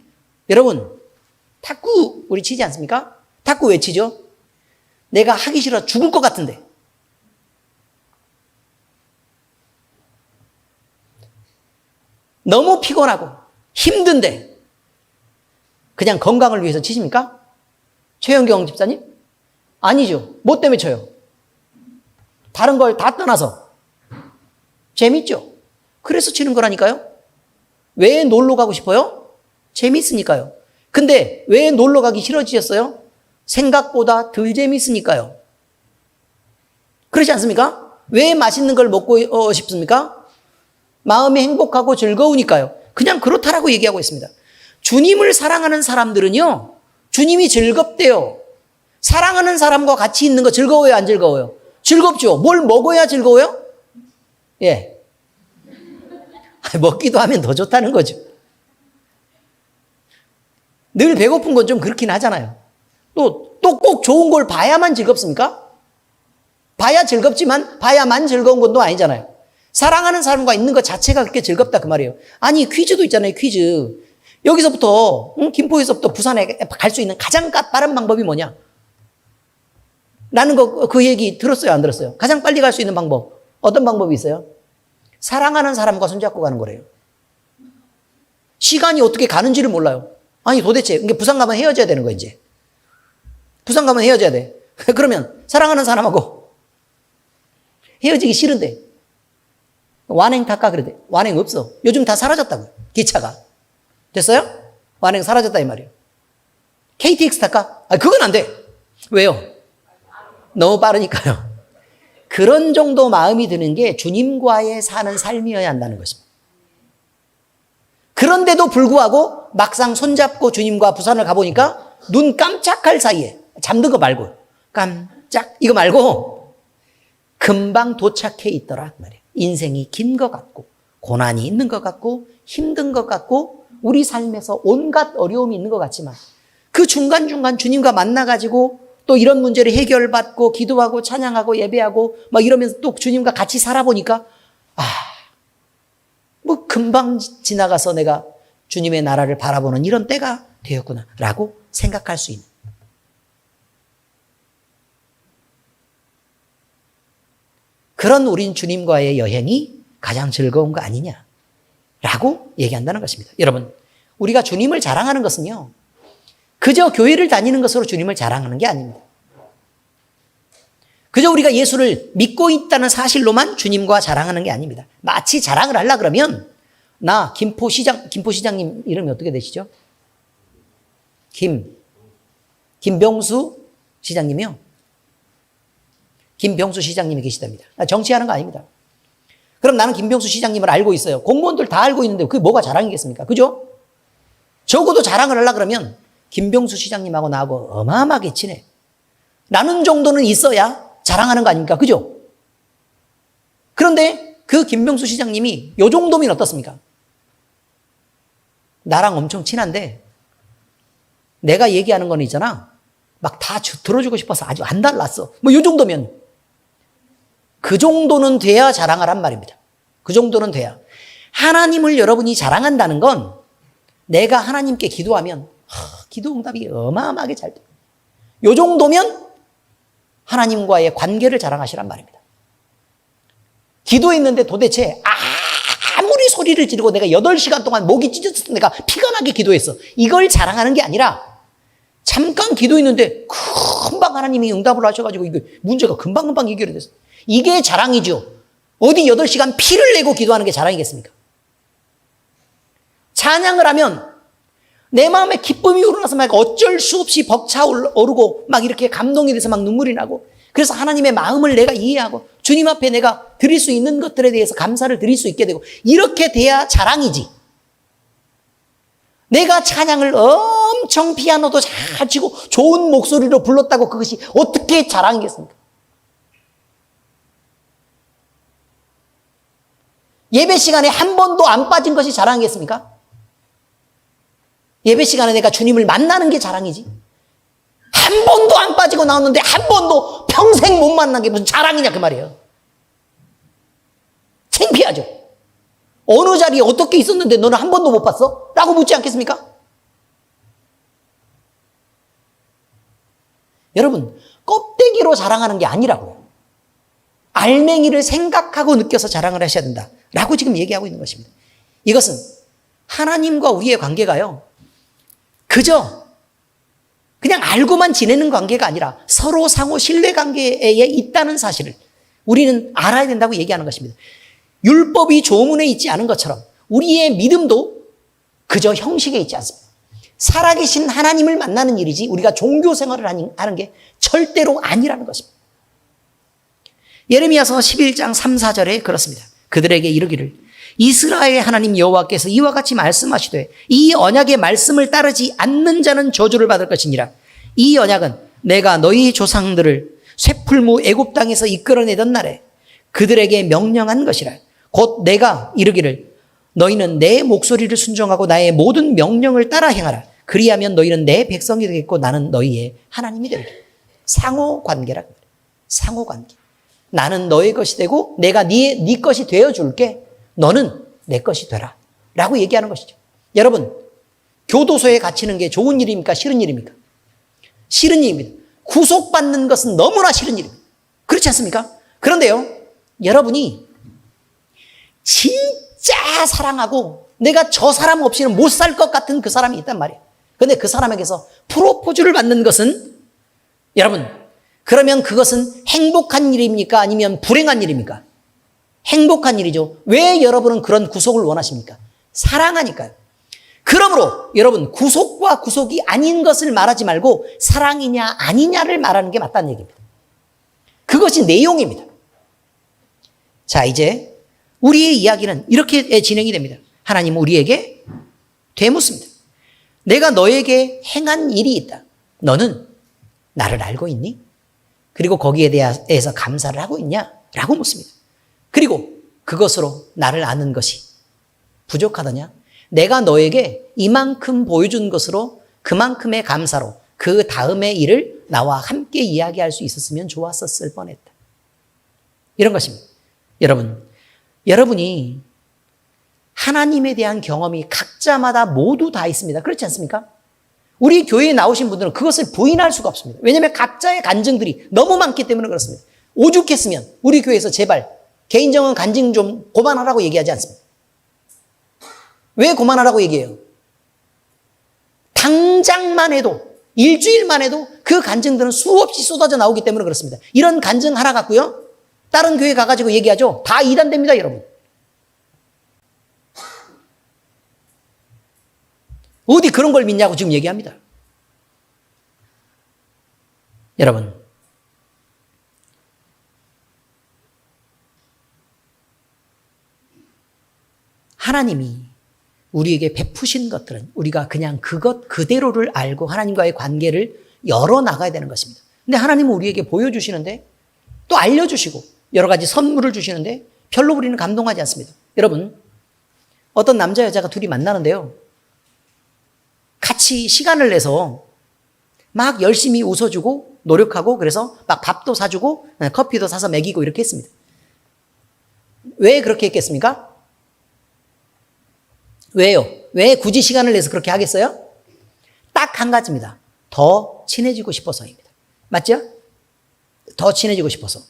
탁구 우리 치지 않습니까? 탁구 왜 치죠? 내가 하기 싫어 죽을 것 같은데, 너무 피곤하고 힘든데 그냥 건강을 위해서 치십니까? 최영경 집사님? 아니죠. 뭐 때문에 쳐요? 다른 걸 다 떠나서 재밌죠. 그래서 치는 거라니까요. 왜 놀러 가고 싶어요? 재밌으니까요. 근데 왜 놀러 가기 싫어지셨어요? 생각보다 덜 재밌으니까요. 그렇지 않습니까? 왜 맛있는 걸 먹고 싶습니까? 마음이 행복하고 즐거우니까요. 그냥 그렇다라고 얘기하고 있습니다. 주님을 사랑하는 사람들은요, 주님이 즐겁대요. 사랑하는 사람과 같이 있는 거 즐거워요, 안 즐거워요? 즐겁죠. 뭘 먹어야 즐거워요? 예. 먹기도 하면 더 좋다는 거죠. 늘 배고픈 건 좀 그렇긴 하잖아요. 또 꼭 좋은 걸 봐야만 즐겁습니까? 봐야 즐겁지만 봐야만 즐거운 건 또 아니잖아요. 사랑하는 사람과 있는 것 자체가 그렇게 즐겁다 그 말이에요. 아니 퀴즈도 있잖아요. 퀴즈. 여기서부터 김포에서부터 부산에 갈 수 있는 가장 빠른 방법이 뭐냐? 라는 그 얘기 들었어요, 안 들었어요? 가장 빨리 갈 수 있는 방법 어떤 방법이 있어요? 사랑하는 사람과 손잡고 가는 거래요. 시간이 어떻게 가는지를 몰라요. 아니 도대체 이게 부산 가면 헤어져야 되는 거야. 이제 부산 가면 헤어져야 돼. 그러면 사랑하는 사람하고 헤어지기 싫은데 완행 탈까 그러대. 완행 없어. 요즘 다 사라졌다고요. 기차가. 됐어요? 완행 사라졌다 이 말이에요. KTX 탈까? 아, 그건 안 돼. 왜요? 너무 빠르니까요. 그런 정도 마음이 드는 게 주님과의 사는 삶이어야 한다는 것입니다. 그런데도 불구하고 막상 손잡고 주님과 부산을 가보니까 눈 깜짝할 사이에, 잠든 거 말고 깜짝 이거 말고 금방 도착해 있더라 말이에요. 인생이 긴 것 같고 고난이 있는 것 같고 힘든 것 같고 우리 삶에서 온갖 어려움이 있는 것 같지만 그 중간중간 주님과 만나가지고 또 이런 문제를 해결받고 기도하고 찬양하고 예배하고 막 이러면서 또 주님과 같이 살아보니까 뭐 금방 지나가서 내가 주님의 나라를 바라보는 이런 때가 되었구나 라고 생각할 수 있는, 그런 우린 주님과의 여행이 가장 즐거운 거 아니냐라고 얘기한다는 것입니다. 여러분, 우리가 주님을 자랑하는 것은요, 그저 교회를 다니는 것으로 주님을 자랑하는 게 아닙니다. 그저 우리가 예수를 믿고 있다는 사실로만 주님과 자랑하는 게 아닙니다. 마치 자랑을 하려 그러면 나 김포시장님 이름이 어떻게 되시죠? 김병수 시장님이요. 김병수 시장님이 계시답니다. 정치하는 거 아닙니다. 그럼 나는 김병수 시장님을 알고 있어요. 공무원들 다 알고 있는데 그게 뭐가 자랑이겠습니까? 그죠? 적어도 자랑을 하려 그러면 김병수 시장님하고 나하고 어마어마하게 친해. 나눈 정도는 있어야 자랑하는 거 아닙니까? 그죠? 그런데 그 김병수 시장님이 요 정도면 어떻습니까? 나랑 엄청 친한데 내가 얘기하는 건 있잖아. 막 다 들어주고 싶어서 아주 안 달랐어. 뭐 요 정도면. 그 정도는 돼야 자랑을 한 말입니다. 그 정도는 돼야. 하나님을 여러분이 자랑한다는 건 내가 하나님께 기도하면 기도 응답이 어마어마하게 잘 돼요. 요 정도면 하나님과의 관계를 자랑하시란 말입니다. 기도했는데 도대체 아무리 소리를 지르고 내가 8시간 동안 목이 찢어져서 내가 피가 나게 기도했어. 이걸 자랑하는 게 아니라 잠깐 기도했는데 금방 하나님이 응답을 하셔가지고 이거 문제가 금방금방 해결이 됐어. 이게 자랑이죠. 어디 8시간 피를 내고 기도하는 게 자랑이겠습니까? 찬양을 하면 내 마음에 기쁨이 우러나서 막 어쩔 수 없이 벅차 오르고 막 이렇게 감동이 돼서 막 눈물이 나고, 그래서 하나님의 마음을 내가 이해하고 주님 앞에 내가 드릴 수 있는 것들에 대해서 감사를 드릴 수 있게 되고, 이렇게 돼야 자랑이지. 내가 찬양을 엄청 피아노도 잘 치고 좋은 목소리로 불렀다고 그것이 어떻게 자랑이겠습니까? 예배 시간에 한 번도 안 빠진 것이 자랑이겠습니까? 예배 시간에 내가 주님을 만나는 게 자랑이지. 한 번도 안 빠지고 나왔는데 한 번도 평생 못 만난 게 무슨 자랑이냐 그 말이에요. 창피하죠. 어느 자리에 어떻게 있었는데 너는 한 번도 못 봤어? 라고 묻지 않겠습니까? 여러분, 껍데기로 자랑하는 게 아니라고요. 알맹이를 생각하고 느껴서 자랑을 하셔야 된다 라고 지금 얘기하고 있는 것입니다. 이것은 하나님과 우리의 관계가요, 그저 그냥 알고만 지내는 관계가 아니라 서로 상호 신뢰 관계에 있다는 사실을 우리는 알아야 된다고 얘기하는 것입니다. 율법이 조문에 있지 않은 것처럼 우리의 믿음도 그저 형식에 있지 않습니다. 살아계신 하나님을 만나는 일이지 우리가 종교 생활을 하는 게 절대로 아니라는 것입니다. 예레미야서 11장 3, 4절에 그렇습니다. 그들에게 이르기를 이스라엘의 하나님 여호와께서 이와 같이 말씀하시되 이 언약의 말씀을 따르지 않는 자는 저주를 받을 것이니라. 이 언약은 내가 너희 조상들을 쇠풀무 애굽 땅에서 이끌어내던 날에 그들에게 명령한 것이라. 곧 내가 이르기를 너희는 내 목소리를 순종하고 나의 모든 명령을 따라 행하라. 그리하면 너희는 내 백성이 되겠고 나는 너희의 하나님이 되리라. 상호관계라. 상호관계. 나는 너의 것이 되고 내가 네 것이 되어줄게. 너는 내 것이 되라 라고 얘기하는 것이죠. 여러분, 교도소에 갇히는 게 좋은 일입니까? 싫은 일입니까? 싫은 일입니다. 구속받는 것은 너무나 싫은 일입니다. 그렇지 않습니까? 그런데요, 여러분이 진짜 사랑하고 내가 저 사람 없이는 못 살 것 같은 그 사람이 있단 말이에요. 그런데 그 사람에게서 프로포즈를 받는 것은, 여러분, 그러면 그것은 행복한 일입니까? 아니면 불행한 일입니까? 행복한 일이죠. 왜 여러분은 그런 구속을 원하십니까? 사랑하니까요. 그러므로 여러분, 구속과 구속이 아닌 것을 말하지 말고 사랑이냐 아니냐를 말하는 게 맞다는 얘기입니다. 그것이 내용입니다. 자, 이제 우리의 이야기는 이렇게 진행이 됩니다. 하나님은 우리에게 되묻습니다. 내가 너에게 행한 일이 있다. 너는 나를 알고 있니? 그리고 거기에 대해서 감사를 하고 있냐? 라고 묻습니다. 그리고 그것으로 나를 아는 것이 부족하더냐? 내가 너에게 이만큼 보여준 것으로 그만큼의 감사로 그 다음의 일을 나와 함께 이야기할 수 있었으면 좋았었을 뻔했다. 이런 것입니다. 여러분이 하나님에 대한 경험이 각자마다 모두 다 있습니다. 그렇지 않습니까? 우리 교회에 나오신 분들은 그것을 부인할 수가 없습니다. 왜냐하면 각자의 간증들이 너무 많기 때문에 그렇습니다. 오죽했으면 우리 교회에서 제발 개인적인 간증 좀 그만하라고 얘기하지 않습니다. 왜 그만하라고 얘기해요? 당장만 해도, 일주일만 해도 그 간증들은 수없이 쏟아져 나오기 때문에 그렇습니다. 이런 간증 하나 갖고요, 다른 교회 가가지고 얘기하죠. 다 이단됩니다, 여러분. 어디 그런 걸 믿냐고 지금 얘기합니다. 여러분, 하나님이 우리에게 베푸신 것들은 우리가 그냥 그것 그대로를 알고 하나님과의 관계를 열어나가야 되는 것입니다. 근데 하나님은 우리에게 보여주시는데 또 알려주시고 여러 가지 선물을 주시는데 별로 우리는 감동하지 않습니다. 여러분, 어떤 남자 여자가 둘이 만나는데요, 같이 시간을 내서 막 열심히 웃어주고 노력하고 그래서 막 밥도 사주고 커피도 사서 먹이고 이렇게 했습니다. 왜 그렇게 했겠습니까? 왜요? 왜 굳이 시간을 내서 그렇게 하겠어요? 딱 한 가지입니다. 더 친해지고 싶어서입니다. 맞죠? 더 친해지고 싶어서.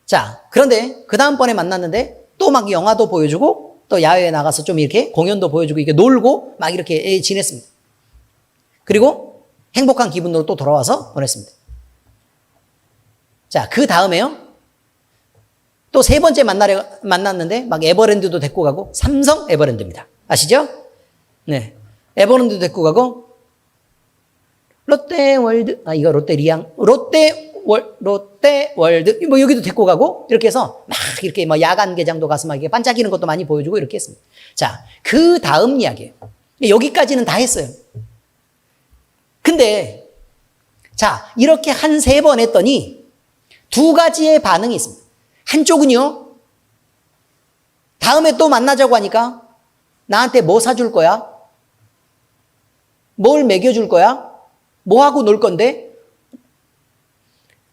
자, 그런데 그 다음번에 만났는데 또 막 영화도 보여주고 또 야외에 나가서 좀 이렇게 공연도 보여주고 이렇게 놀고 막 이렇게 지냈습니다. 그리고 행복한 기분으로 또 돌아와서 보냈습니다. 자, 그 다음에요, 또 세 번째 만났는데 막 에버랜드도 데리고 가고 삼성 에버랜드입니다. 아시죠? 네. 에버랜드 데리고 가고, 롯데월드, 이거 롯데리앙, 롯데월드, 뭐 여기도 데리고 가고, 이렇게 해서 막 이렇게 뭐 야간 개장도 가서 막 이렇게 반짝이는 것도 많이 보여주고 이렇게 했습니다. 자, 그 다음 이야기예요. 여기까지는 다 했어요. 근데, 자, 이렇게 한 3번 했더니 두 가지의 반응이 있습니다. 한쪽은요, 다음에 또 만나자고 하니까 나한테 뭐 사줄 거야? 뭘 먹여줄 거야? 뭐 하고 놀 건데?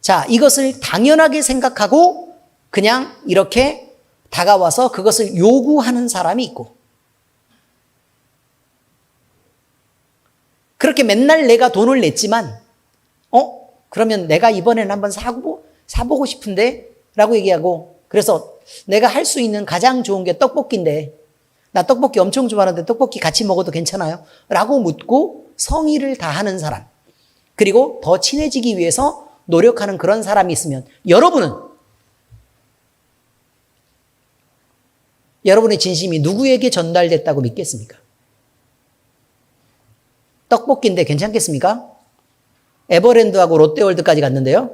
자, 이것을 당연하게 생각하고 그냥 이렇게 다가와서 그것을 요구하는 사람이 있고, 그렇게 맨날 내가 돈을 냈지만, 그러면 내가 이번에는 한번 사보고 싶은데? 라고 얘기하고, 그래서 내가 할 수 있는 가장 좋은 게 떡볶이인데, 나 떡볶이 엄청 좋아하는데 떡볶이 같이 먹어도 괜찮아요? 라고 묻고 성의를 다하는 사람, 그리고 더 친해지기 위해서 노력하는 그런 사람이 있으면 여러분의 진심이 누구에게 전달됐다고 믿겠습니까? 떡볶이인데 괜찮겠습니까? 에버랜드하고 롯데월드까지 갔는데요.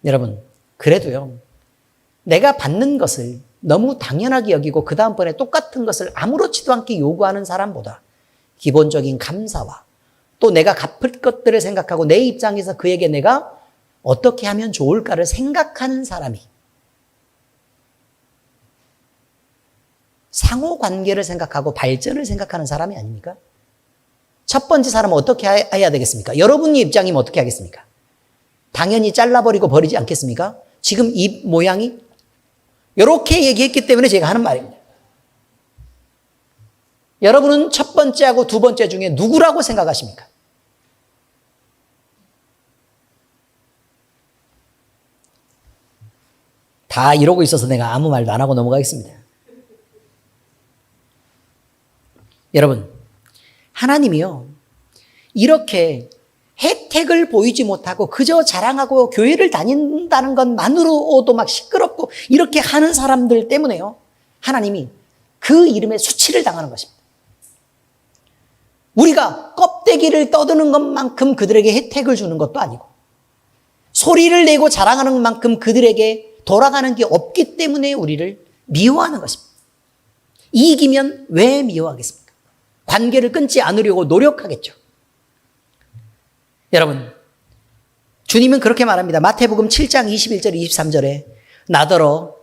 여러분, 그래도요, 내가 받는 것을 너무 당연하게 여기고 그 다음번에 똑같은 것을 아무렇지도 않게 요구하는 사람보다 기본적인 감사와 또 내가 갚을 것들을 생각하고 내 입장에서 그에게 내가 어떻게 하면 좋을까를 생각하는 사람이, 상호 관계를 생각하고 발전을 생각하는 사람이 아닙니까? 첫 번째 사람은 어떻게 해야 되겠습니까? 여러분의 입장이면 어떻게 하겠습니까? 당연히 잘라버리고 버리지 않겠습니까? 지금 이 모양이 이렇게 얘기했기 때문에 제가 하는 말입니다. 여러분은 첫 번째하고 두 번째 중에 누구라고 생각하십니까? 다 이러고 있어서 내가 아무 말도 안 하고 넘어가겠습니다. 여러분, 하나님이요, 이렇게 혜택을 보이지 못하고 그저 자랑하고 교회를 다닌다는 것만으로도 막 시끄럽고 이렇게 하는 사람들 때문에요, 하나님이 그 이름에 수치를 당하는 것입니다. 우리가 껍데기를 떠드는 것만큼 그들에게 혜택을 주는 것도 아니고, 소리를 내고 자랑하는 만큼 그들에게 돌아가는 게 없기 때문에 우리를 미워하는 것입니다. 이기면 왜 미워하겠습니까? 관계를 끊지 않으려고 노력하겠죠. 여러분, 주님은 그렇게 말합니다. 마태복음 7장 21절 23절에 나더러,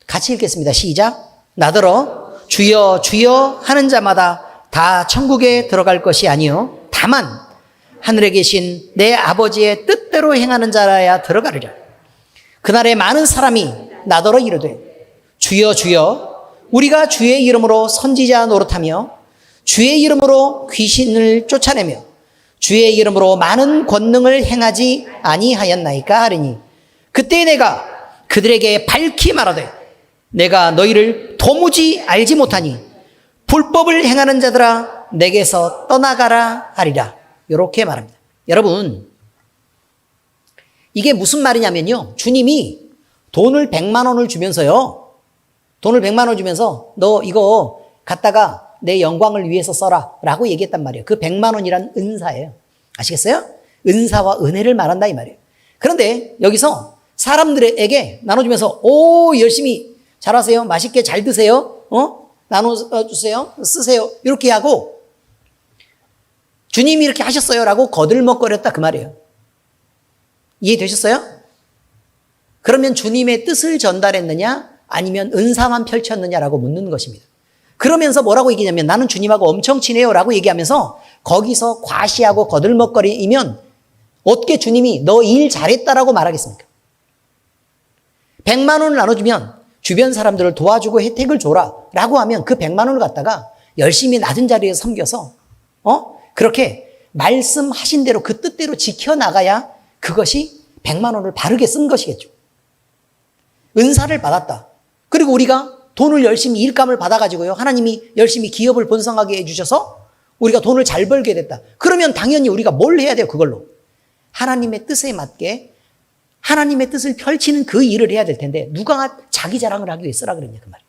같이 읽겠습니다. 시작. 나더러 주여 주여 하는 자마다 다 천국에 들어갈 것이 아니요 다만 하늘에 계신 내 아버지의 뜻대로 행하는 자라야 들어가리라. 그날에 많은 사람이 나더러 이르되 주여 주여 우리가 주의 이름으로 선지자 노릇하며 주의 이름으로 귀신을 쫓아내며 주의 이름으로 많은 권능을 행하지 아니하였나이까 하리니 그때 내가 그들에게 밝히 말하되 내가 너희를 도무지 알지 못하니 불법을 행하는 자들아 내게서 떠나가라 하리라. 이렇게 말합니다. 여러분, 이게 무슨 말이냐면요, 주님이 돈을 100만 원을 주면서요, 돈을 100만 원 주면서 너 이거 갖다가 내 영광을 위해서 써라 라고 얘기했단 말이에요. 그 100만 원이란 은사예요. 아시겠어요? 은사와 은혜를 말한다 이 말이에요. 그런데 여기서 사람들에게 나눠주면서 오 열심히 잘하세요, 맛있게 잘 드세요, 나눠주세요, 쓰세요 이렇게 하고 주님이 이렇게 하셨어요 라고 거들먹거렸다 그 말이에요. 이해되셨어요? 그러면 주님의 뜻을 전달했느냐 아니면 은사만 펼쳤느냐라고 묻는 것입니다. 그러면서 뭐라고 얘기냐면 나는 주님하고 엄청 친해요 라고 얘기하면서 거기서 과시하고 거들먹거리면 어떻게 주님이 너 일 잘했다라고 말하겠습니까? 100만 원을 나눠주면 주변 사람들을 도와주고 혜택을 줘라 라고 하면 그 100만 원을 갖다가 열심히 낮은 자리에 섬겨서 그렇게 말씀하신 대로 그 뜻대로 지켜나가야 그것이 100만 원을 바르게 쓴 것이겠죠. 은사를 받았다. 그리고 우리가 돈을 열심히 일감을 받아가지고요, 하나님이 열심히 기업을 번성하게 해주셔서 우리가 돈을 잘 벌게 됐다. 그러면 당연히 우리가 뭘 해야 돼요? 그걸로 하나님의 뜻에 맞게 하나님의 뜻을 펼치는 그 일을 해야 될 텐데 누가 자기 자랑을 하기 위해 쓰라 그랬냐 그 말이에요.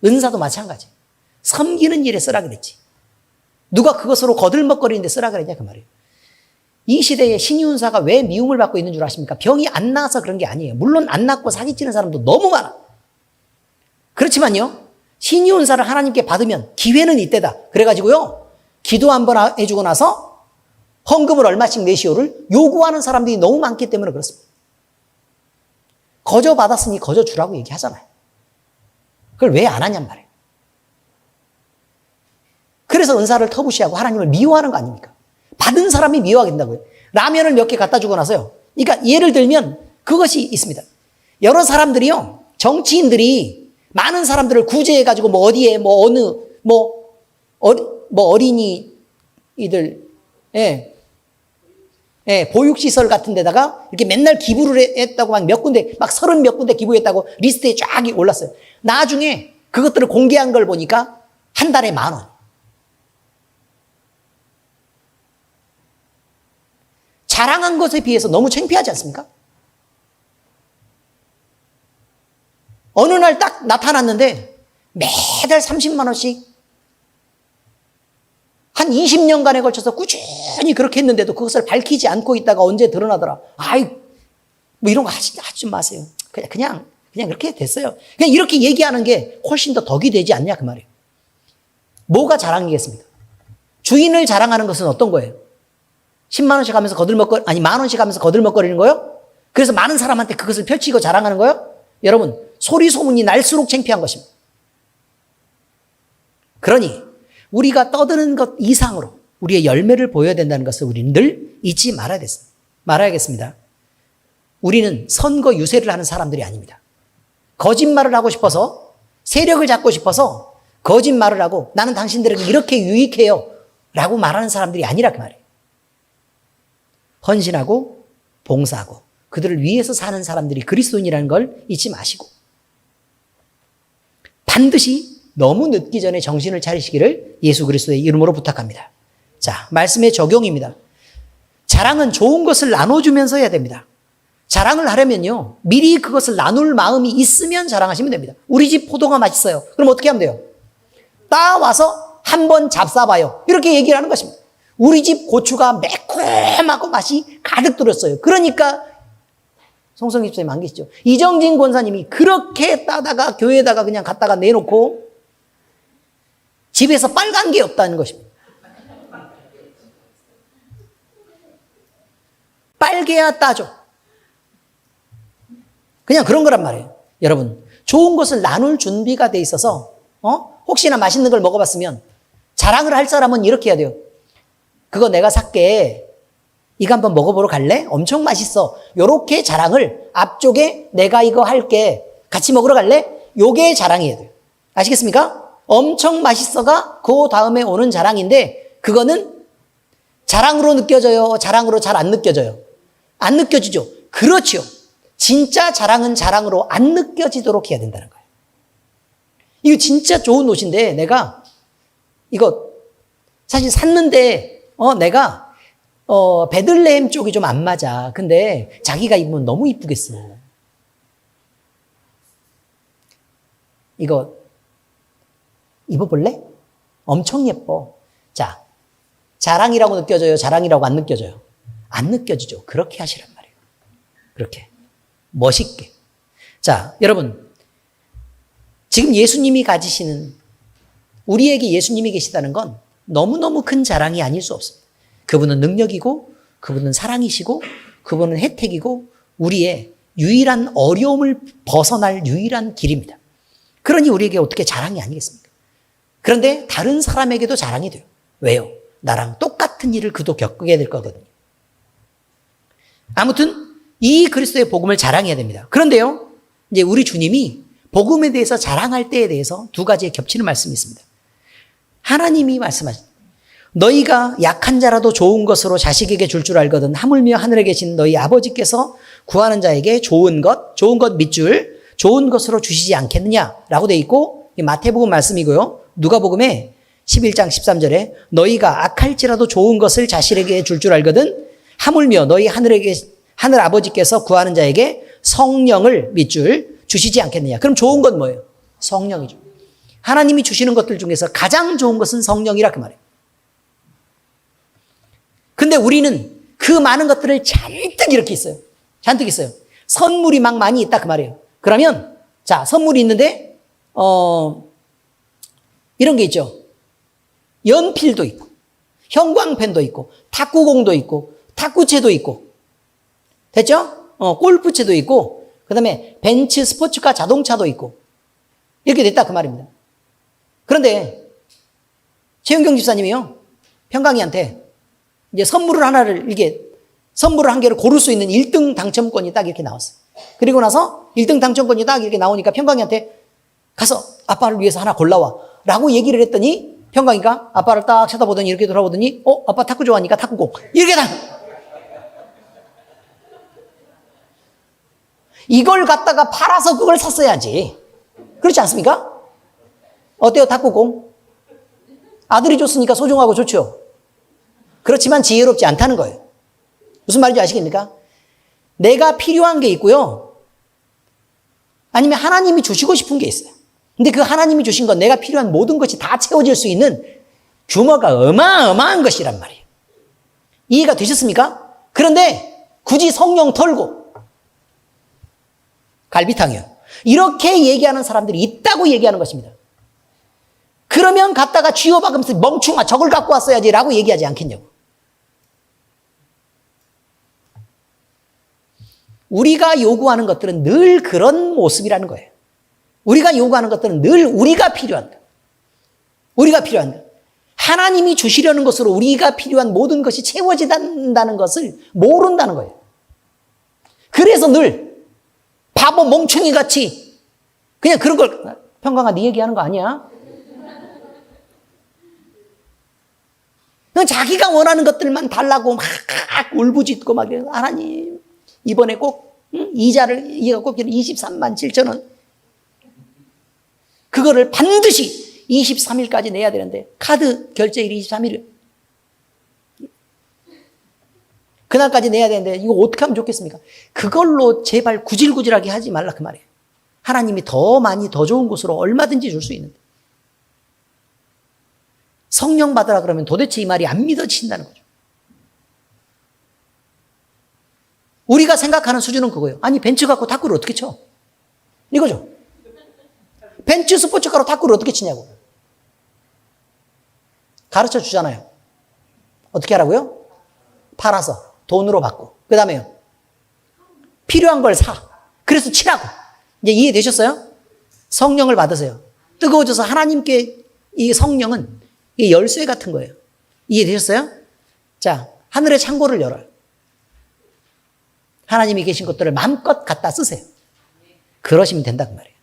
은사도 마찬가지. 섬기는 일에 쓰라 그랬지. 누가 그것으로 거들먹거리는데 쓰라 그랬냐 그 말이에요. 이 시대에 신유은사가 왜 미움을 받고 있는 줄 아십니까? 병이 안 나서 그런 게 아니에요. 물론 안 낫고 사기치는 사람도 너무 많아. 그렇지만요, 신유은사를 하나님께 받으면 기회는 이때다. 그래가지고요, 기도 한번 해주고 나서 헌금을 얼마씩 내시오를 요구하는 사람들이 너무 많기 때문에 그렇습니다. 거저 받았으니 거저 주라고 얘기하잖아요. 그걸 왜 안 하냔 말이에요. 그래서 은사를 터부시하고 하나님을 미워하는 거 아닙니까? 받은 사람이 미워하게 된다고요. 라면을 몇 개 갖다 주고 나서요. 그러니까 예를 들면 그것이 있습니다. 여러 사람들이요, 정치인들이 많은 사람들을 구제해가지고 뭐 어디에 뭐 어느 어린이들 보육시설 같은 데다가 이렇게 맨날 기부를 했다고 막 몇 군데, 막 30 몇 군데 기부했다고 리스트에 쫙 올랐어요. 나중에 그것들을 공개한 걸 보니까 한 달에 10,000원. 자랑한 것에 비해서 너무 창피하지 않습니까? 어느 날 딱 나타났는데 매달 30만 원씩 한 20년간에 걸쳐서 꾸준히 그렇게 했는데도 그것을 밝히지 않고 있다가 언제 드러나더라. 아이, 뭐 이런 거 하지 좀 마세요. 그냥 그렇게 됐어요. 그냥 이렇게 얘기하는 게 훨씬 더 덕이 되지 않냐 그 말이에요. 뭐가 자랑이겠습니까? 주인을 자랑하는 것은 어떤 거예요? 10만 원씩 하면서 아니 10,000원씩 하면서 거들먹거리는 거요? 그래서 많은 사람한테 그것을 펼치고 자랑하는 거요? 여러분, 소리 소문이 날수록 창피한 것입니다. 그러니 우리가 떠드는 것 이상으로 우리의 열매를 보여야 된다는 것을 우리는 늘 잊지 말아야겠습니다. 우리는 선거 유세를 하는 사람들이 아닙니다. 거짓말을 하고 싶어서, 세력을 잡고 싶어서 거짓말을 하고 나는 당신들에게 이렇게 유익해요 라고 말하는 사람들이 아니라 그 말이에요. 헌신하고 봉사하고 그들을 위해서 사는 사람들이 그리스도인이라는 걸 잊지 마시고 반드시 너무 늦기 전에 정신을 차리시기를 예수 그리스도의 이름으로 부탁합니다. 자, 말씀의 적용입니다. 자랑은 좋은 것을 나눠주면서 해야 됩니다. 자랑을 하려면요, 미리 그것을 나눌 마음이 있으면 자랑하시면 됩니다. 우리 집 포도가 맛있어요. 그럼 어떻게 하면 돼요? 따와서 한번 잡숴봐요. 이렇게 얘기를 하는 것입니다. 우리 집 고추가 매콤하고 맛이 가득 들었어요. 그러니까 송성기 집사님 안 계시죠? 이정진 권사님이 그렇게 따다가 교회에다가 그냥 갖다가 내놓고 집에서 빨간 게 없다는 것입니다. 빨개야 따죠. 그냥 그런 거란 말이에요. 여러분, 좋은 것을 나눌 준비가 돼 있어서 혹시나 맛있는 걸 먹어봤으면 자랑을 할 사람은 이렇게 해야 돼요. 그거 내가 살게. 이거 한번 먹어보러 갈래? 엄청 맛있어. 요렇게 자랑을 앞쪽에 내가 이거 할게. 같이 먹으러 갈래? 요게 자랑이어야 돼요. 아시겠습니까? 엄청 맛있어가 그 다음에 오는 자랑인데 그거는 자랑으로 느껴져요? 자랑으로 잘 안 느껴져요? 안 느껴지죠? 그렇죠. 진짜 자랑은 자랑으로 안 느껴지도록 해야 된다는 거예요. 이거 진짜 좋은 옷인데 내가 이거 사실 샀는데 내가 베들레헴 쪽이 좀 안 맞아. 근데 자기가 입으면 너무 이쁘겠어. 이거 입어볼래? 엄청 예뻐. 자, 자랑이라고 느껴져요? 자랑이라고 안 느껴져요? 안 느껴지죠. 그렇게 하시란 말이에요. 그렇게 멋있게. 자, 여러분, 지금 예수님이 가지시는, 우리에게 예수님이 계시다는 건 너무너무 큰 자랑이 아닐 수 없습니다. 그분은 능력이고 그분은 사랑이시고 그분은 혜택이고 우리의 유일한 어려움을 벗어날 유일한 길입니다. 그러니 우리에게 어떻게 자랑이 아니겠습니까? 그런데 다른 사람에게도 자랑이 돼요. 왜요? 나랑 똑같은 일을 그도 겪게 될 거거든요. 아무튼 이 그리스도의 복음을 자랑해야 됩니다. 그런데요, 이제 우리 주님이 복음에 대해서 자랑할 때에 대해서 두 가지의 겹치는 말씀이 있습니다. 하나님이 말씀하신 너희가 약한 자라도 좋은 것으로 자식에게 줄 줄 알거든 하물며 하늘에 계신 너희 아버지께서 구하는 자에게 좋은 것 밑줄 좋은 것으로 주시지 않겠느냐라고 돼 있고 마태복음 말씀이고요. 누가복음에 11장 13절에 너희가 악할지라도 좋은 것을 자식에게 줄 줄 알거든 하물며 너희 하늘 아버지께서 구하는 자에게 성령을 밑줄 주시지 않겠느냐. 그럼 좋은 건 뭐예요? 성령이죠. 하나님이 주시는 것들 중에서 가장 좋은 것은 성령이라 그 말이에요. 근데 우리는 그 많은 것들을 잔뜩 이렇게 있어요. 잔뜩 있어요. 선물이 막 많이 있다 그 말이에요. 그러면 자, 선물이 있는데 이런 게 있죠. 연필도 있고 형광펜도 있고 탁구공도 있고 탁구채도 있고 됐죠? 골프채도 있고 그다음에 벤츠 스포츠카 자동차도 있고 이렇게 됐다 그 말입니다. 그런데 최은경 집사님이요 평강이한테 이제 선물을 한 개를 고를 수 있는 1등 당첨권이 딱 이렇게 나왔어요. 그리고 나서 1등 당첨권이 딱 이렇게 나오니까 평강이한테 가서 아빠를 위해서 하나 골라와 라고 얘기를 했더니 평강이가 아빠를 딱 쳐다보더니 이렇게 돌아보더니 아빠 탁구 좋아하니까 탁구공 이렇게 다 이걸 갖다가 팔아서 그걸 샀어야지. 그렇지 않습니까? 어때요 탁구공? 아들이 줬으니까 소중하고 좋죠. 그렇지만 지혜롭지 않다는 거예요. 무슨 말인지 아시겠습니까? 내가 필요한 게 있고요. 아니면 하나님이 주시고 싶은 게 있어요. 근데 그 하나님이 주신 건 내가 필요한 모든 것이 다 채워질 수 있는 규모가 어마어마한 것이란 말이에요. 이해가 되셨습니까? 그런데 굳이 성령 털고 갈비탕이요. 이렇게 얘기하는 사람들이 있다고 얘기하는 것입니다. 그러면 갖다가 쥐어박으면서 멍충아 저걸 갖고 왔어야지 라고 얘기하지 않겠냐고. 우리가 요구하는 것들은 늘 그런 모습이라는 거예요. 우리가 요구하는 것들은 늘 우리가 필요한 것. 우리가 필요한 것. 하나님이 주시려는 것으로 우리가 필요한 모든 것이 채워진다는 것을 모른다는 거예요. 그래서 늘 바보 멍청이 같이 그냥 그런 걸 평강아 네 얘기하는 거 아니야? 그냥 자기가 원하는 것들만 달라고 막 울부짖고 막 하나님 이번에 꼭 이자를 이가 꼭 23만 7천 원 그거를 반드시 23일까지 내야 되는데 카드 결제일이 23일 그날까지 내야 되는데 이거 어떻게 하면 좋겠습니까? 그걸로 제발 구질구질하게 하지 말라 그 말이에요. 하나님이 더 많이 더 좋은 곳으로 얼마든지 줄 수 있는데 성령 받으라 그러면 도대체 이 말이 안 믿어진다는 거죠. 우리가 생각하는 수준은 그거예요. 아니 벤츠 갖고 탁구를 어떻게 쳐? 이거죠. 벤츠 스포츠카로 탁구를 어떻게 치냐고. 가르쳐 주잖아요. 어떻게 하라고요? 팔아서 돈으로 받고 그 다음에요. 필요한 걸 사. 그래서 치라고. 이제 이해되셨어요? 성령을 받으세요. 뜨거워져서 하나님께 이 성령은 이 열쇠 같은 거예요. 이해되셨어요? 자, 하늘의 창고를 열어요. 하나님이 계신 것들을 마음껏 갖다 쓰세요. 그러시면 된다 그 말이에요.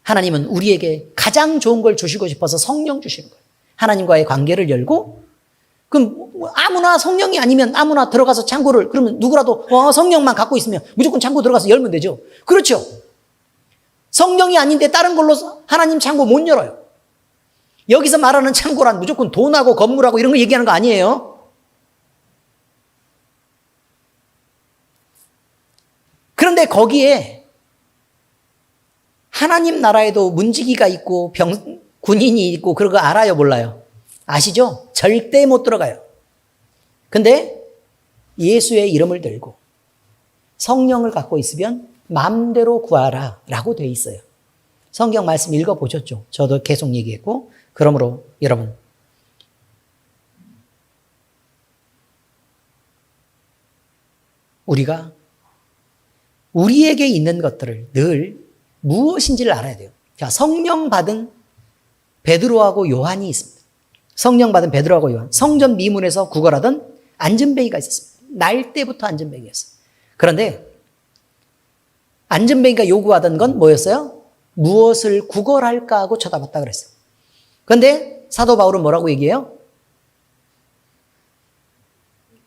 하나님은 우리에게 가장 좋은 걸 주시고 싶어서 성령 주시는 거예요. 하나님과의 관계를 열고 그럼 아무나 성령이 아니면 아무나 들어가서 창고를 그러면 누구라도 성령만 갖고 있으면 무조건 창고 들어가서 열면 되죠. 그렇죠. 성령이 아닌데 다른 걸로 하나님 창고 못 열어요. 여기서 말하는 창고란 무조건 돈하고 건물하고 이런 거 얘기하는 거 아니에요. 그런데 거기에 하나님 나라에도 문지기가 있고 군인이 있고 그런 거 알아요 몰라요? 아시죠? 절대 못 들어가요. 근데 예수의 이름을 들고 성령을 갖고 있으면 마음대로 구하라 라고 돼 있어요. 성경 말씀 읽어보셨죠? 저도 계속 얘기했고 그러므로 여러분 우리가 우리에게 있는 것들을 늘 무엇인지를 알아야 돼요. 자, 성령 받은 베드로하고 요한이 있습니다. 성령 받은 베드로하고 요한. 성전 미문에서 구걸하던 안전뱅이가 있었습니다. 날 때부터 안전뱅이였어요. 그런데 안전뱅이가 요구하던 건 뭐였어요? 무엇을 구걸할까 하고 쳐다봤다 그랬어요. 그런데 사도 바울은 뭐라고 얘기해요?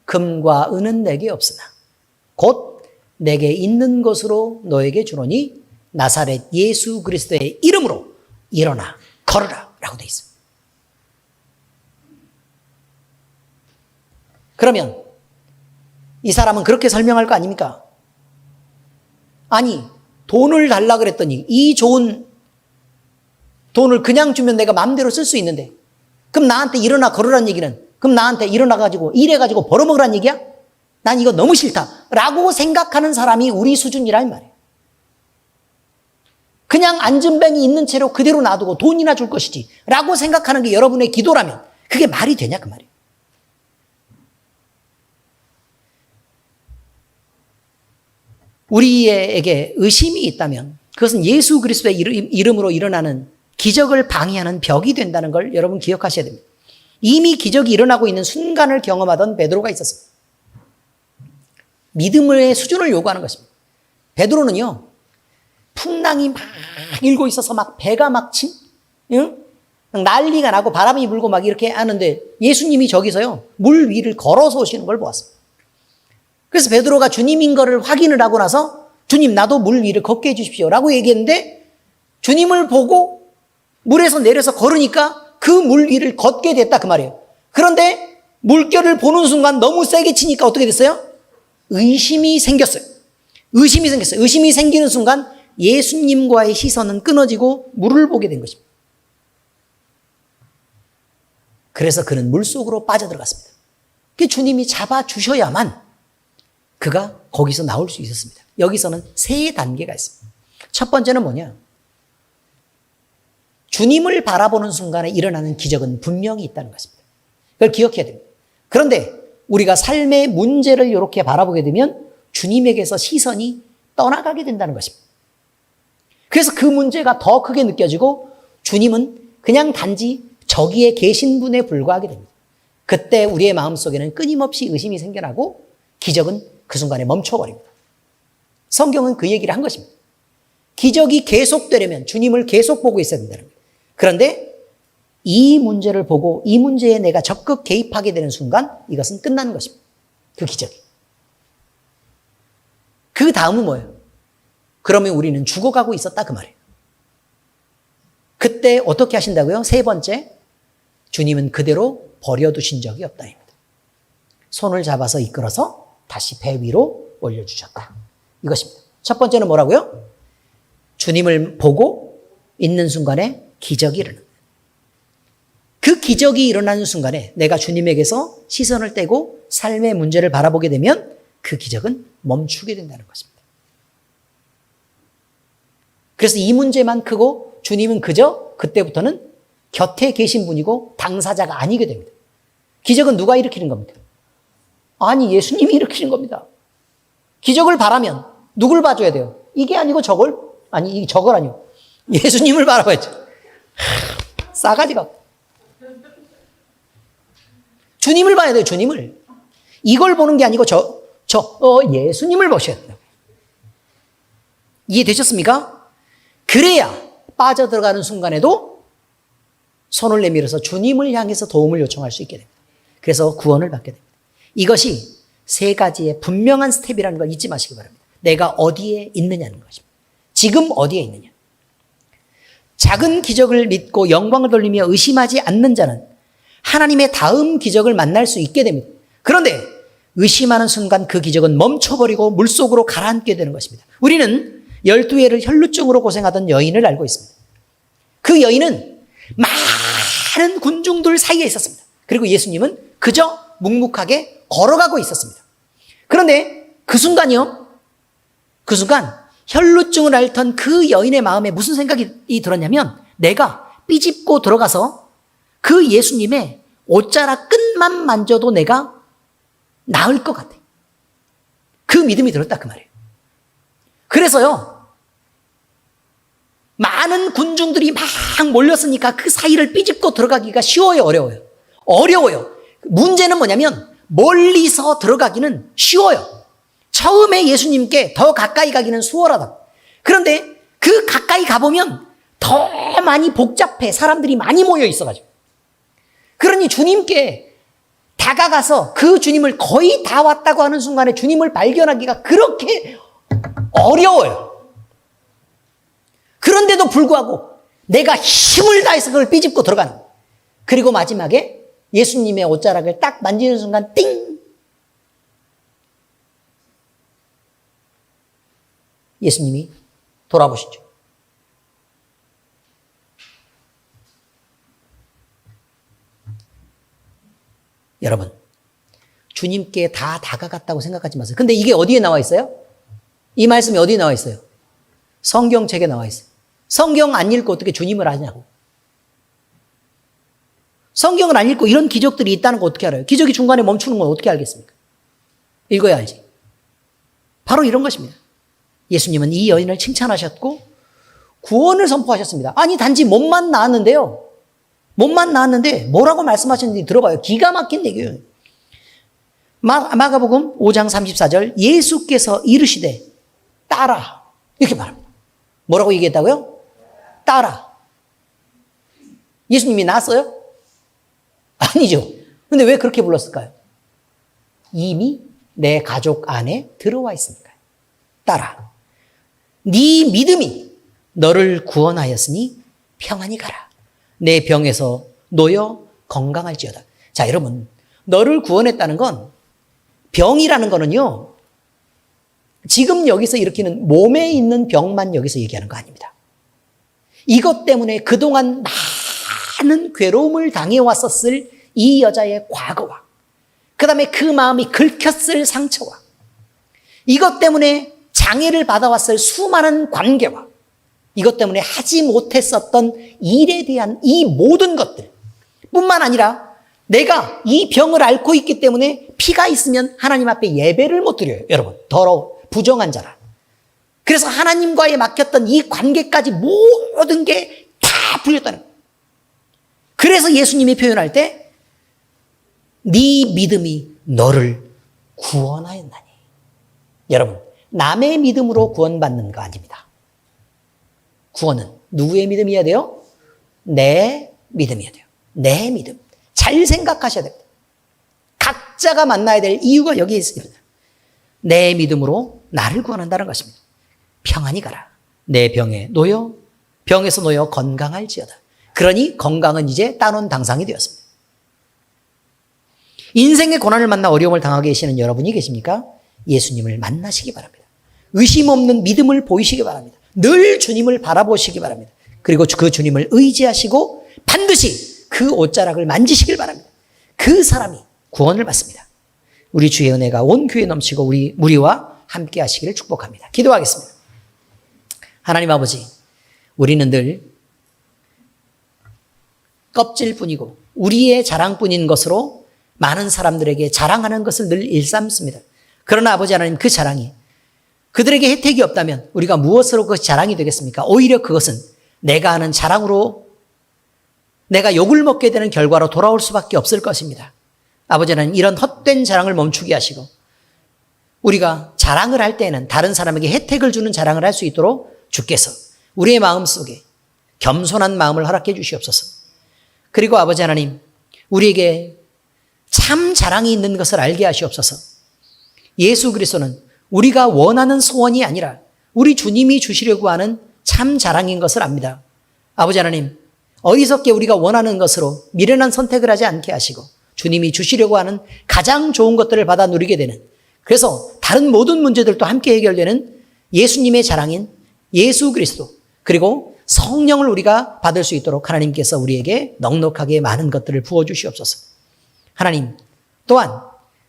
금과 은은 내게 없으나 곧 내게 있는 것으로 너에게 주노니 나사렛 예수 그리스도의 이름으로 일어나 걸으라 라고 돼 있습니다. 그러면 이 사람은 그렇게 설명할 거 아닙니까? 아니 돈을 달라 그랬더니 이 좋은 돈을 그냥 주면 내가 마음대로 쓸 수 있는데, 그럼 나한테 일어나 걸으란 얘기는, 그럼 나한테 일어나가지고 일해가지고 벌어먹으란 얘기야? 난 이거 너무 싫다 라고 생각하는 사람이 우리 수준이란 말이에요. 그냥 안전뱅이 있는 채로 그대로 놔두고 돈이나 줄 것이지 라고 생각하는 게 여러분의 기도라면 그게 말이 되냐 그 말이에요. 우리에게 의심이 있다면 그것은 예수 그리스도의 이름으로 일어나는 기적을 방해하는 벽이 된다는 걸 여러분 기억하셔야 됩니다. 이미 기적이 일어나고 있는 순간을 경험하던 베드로가 있었습니다. 믿음의 수준을 요구하는 것입니다. 베드로는요, 풍랑이 막 일고 있어서 막 배가 막 난리가 나고 바람이 불고 막 이렇게 하는데 예수님이 저기서요, 물 위를 걸어서 오시는 걸 보았습니다. 그래서 베드로가 주님인 거를 확인을 하고 나서 주님 나도 물 위를 걷게 해주십시오 라고 얘기했는데 주님을 보고 물에서 내려서 걸으니까 그 물 위를 걷게 됐다 그 말이에요. 그런데 물결을 보는 순간 너무 세게 치니까 어떻게 됐어요? 의심이 생겼어요. 의심이 생기는 순간 예수님과의 시선은 끊어지고 물을 보게 된 것입니다. 그래서 그는 물속으로 빠져들어갔습니다. 주님이 잡아주셔야만 그가 거기서 나올 수 있었습니다. 여기서는 세 단계가 있습니다. 첫 번째는 뭐냐? 주님을 바라보는 순간에 일어나는 기적은 분명히 있다는 것입니다. 그걸 기억해야 됩니다. 그런데 우리가 삶의 문제를 이렇게 바라보게 되면 주님에게서 시선이 떠나가게 된다는 것입니다. 그래서 그 문제가 더 크게 느껴지고 주님은 그냥 단지 저기에 계신 분에 불과하게 됩니다. 그때 우리의 마음속에는 끊임없이 의심이 생겨나고 기적은 그 순간에 멈춰버립니다. 성경은 그 얘기를 한 것입니다. 기적이 계속되려면 주님을 계속 보고 있어야 된다는 거예요. 그런데 이 문제를 보고 이 문제에 내가 적극 개입하게 되는 순간 이것은 끝나는 것입니다. 그 기적이. 그 다음은 뭐예요? 그러면 우리는 죽어가고 있었다 그 말이에요. 그때 어떻게 하신다고요? 세 번째, 주님은 그대로 버려두신 적이 없다입니다. 손을 잡아서 이끌어서 다시 배 위로 올려주셨다. 이것입니다. 첫 번째는 뭐라고요? 주님을 보고 있는 순간에 기적이 일어납니다. 그 기적이 일어나는 순간에 내가 주님에게서 시선을 떼고 삶의 문제를 바라보게 되면 그 기적은 멈추게 된다는 것입니다. 그래서 이 문제만 크고 주님은 그저 그때부터는 곁에 계신 분이고 당사자가 아니게 됩니다. 기적은 누가 일으키는 겁니까? 아니, 예수님이 일으키는 겁니다. 기적을 바라면 누굴 봐줘야 돼요? 이게 아니고 저걸? 아니, 저걸 아니고 예수님을 바라봐야죠. 싸가지가. 주님을 봐야 돼요, 주님을. 이걸 보는 게 아니고 예수님을 보셔야 돼요. 이해되셨습니까? 그래야 빠져들어가는 순간에도 손을 내밀어서 주님을 향해서 도움을 요청할 수 있게 됩니다. 그래서 구원을 받게 됩니다. 이것이 세 가지의 분명한 스텝이라는 걸 잊지 마시기 바랍니다. 내가 어디에 있느냐는 것입니다. 지금 어디에 있느냐. 작은 기적을 믿고 영광을 돌리며 의심하지 않는 자는 하나님의 다음 기적을 만날 수 있게 됩니다. 그런데 의심하는 순간 그 기적은 멈춰버리고 물속으로 가라앉게 되는 것입니다. 우리는 12해를 혈루증으로 고생하던 여인을 알고 있습니다. 그 여인은 많은 군중들 사이에 있었습니다. 그리고 예수님은 그저 묵묵하게 걸어가고 있었습니다. 그런데 그 순간 혈루증을 앓던 그 여인의 마음에 무슨 생각이 들었냐면 내가 삐집고 들어가서 그 예수님의 옷자락 끝만 만져도 내가 나을 것 같아. 그 믿음이 들었다 그 말이에요. 그래서요, 많은 군중들이 막 몰렸으니까 그 사이를 삐집고 들어가기가 쉬워요, 어려워요? 어려워요. 문제는 뭐냐면 멀리서 들어가기는 쉬워요. 처음에 예수님께 더 가까이 가기는 수월하다. 그런데 그 가까이 가보면 더 많이 복잡해. 사람들이 많이 모여 있어가지고. 그러니 주님께 다가가서 그 주님을 거의 다 왔다고 하는 순간에 주님을 발견하기가 그렇게 어려워요. 그런데도 불구하고 내가 힘을 다해서 그걸 삐집고 들어가는 거예요. 그리고 마지막에 예수님의 옷자락을 딱 만지는 순간 띵! 예수님이 돌아보시죠. 여러분, 주님께 다 다가갔다고 생각하지 마세요. 근데 이게 어디에 나와 있어요? 이 말씀이 어디에 나와 있어요? 성경책에 나와 있어요. 성경 안 읽고 어떻게 주님을 아냐고. 성경을 안 읽고 이런 기적들이 있다는 거 어떻게 알아요? 기적이 중간에 멈추는 건 어떻게 알겠습니까? 읽어야 알지. 바로 이런 것입니다. 예수님은 이 여인을 칭찬하셨고 구원을 선포하셨습니다. 아니 단지 몸만 나았는데요. 몸만 나았는데 뭐라고 말씀하셨는지 들어봐요. 기가 막힌 얘기예요. 마가복음 5장 34절 예수께서 이르시되 따라 이렇게 말합니다. 뭐라고 얘기했다고요? 따라. 예수님이 나았어요? 아니죠. 근데 왜 그렇게 불렀을까요? 이미 내 가족 안에 들어와 있으니까요. 따라. 네 믿음이 너를 구원하였으니 평안히 가라. 내 병에서 놓여 건강할지어다. 자, 여러분, 너를 구원했다는 건 병이라는 거는요, 지금 여기서 일으키는 몸에 있는 병만 여기서 얘기하는 거 아닙니다. 이것 때문에 그동안 많은 괴로움을 당해왔었을 이 여자의 과거와 그 다음에 그 마음이 긁혔을 상처와 이것 때문에 장애를 받아왔을 수많은 관계와 이것 때문에 하지 못했었던 일에 대한 이 모든 것들 뿐만 아니라 내가 이 병을 앓고 있기 때문에 피가 있으면 하나님 앞에 예배를 못 드려요. 여러분, 더러워 부정한 자라. 그래서 하나님과의 막혔던 이 관계까지 모든 게 다 풀렸다는 거예요. 그래서 예수님이 표현할 때 네 믿음이 너를 구원하였나니. 여러분, 남의 믿음으로 구원받는 거 아닙니다. 구원은 누구의 믿음이어야 돼요? 내 믿음이어야 돼요. 내 믿음. 잘 생각하셔야 됩니다. 각자가 만나야 될 이유가 여기에 있습니다. 내 믿음으로 나를 구원한다는 것입니다. 평안히 가라. 내 병에서 놓여 건강할지어다. 그러니 건강은 이제 따놓은 당상이 되었습니다. 인생의 고난을 만나 어려움을 당하게 계시는 여러분이 계십니까? 예수님을 만나시기 바랍니다. 의심 없는 믿음을 보이시기 바랍니다. 늘 주님을 바라보시기 바랍니다. 그리고 그 주님을 의지하시고 반드시 그 옷자락을 만지시길 바랍니다. 그 사람이 구원을 받습니다. 우리 주의 은혜가 온 교회에 넘치고 우리와 함께 하시기를 축복합니다. 기도하겠습니다. 하나님 아버지, 우리는 늘 껍질뿐이고 우리의 자랑뿐인 것으로 많은 사람들에게 자랑하는 것을 늘 일삼습니다. 그러나 아버지 하나님, 그 자랑이 그들에게 혜택이 없다면 우리가 무엇으로 그것이 자랑이 되겠습니까? 오히려 그것은 내가 하는 자랑으로 내가 욕을 먹게 되는 결과로 돌아올 수밖에 없을 것입니다. 아버지 하나님, 이런 헛된 자랑을 멈추게 하시고 우리가 자랑을 할 때에는 다른 사람에게 혜택을 주는 자랑을 할 수 있도록 주께서 우리의 마음속에 겸손한 마음을 허락해 주시옵소서. 그리고 아버지 하나님, 우리에게 참 자랑이 있는 것을 알게 하시옵소서. 예수 그리스도는 우리가 원하는 소원이 아니라 우리 주님이 주시려고 하는 참 자랑인 것을 압니다. 아버지 하나님, 어리석게 우리가 원하는 것으로 미련한 선택을 하지 않게 하시고 주님이 주시려고 하는 가장 좋은 것들을 받아 누리게 되는, 그래서 다른 모든 문제들도 함께 해결되는 예수님의 자랑인 예수 그리스도, 그리고 성령을 우리가 받을 수 있도록 하나님께서 우리에게 넉넉하게 많은 것들을 부어주시옵소서. 하나님, 또한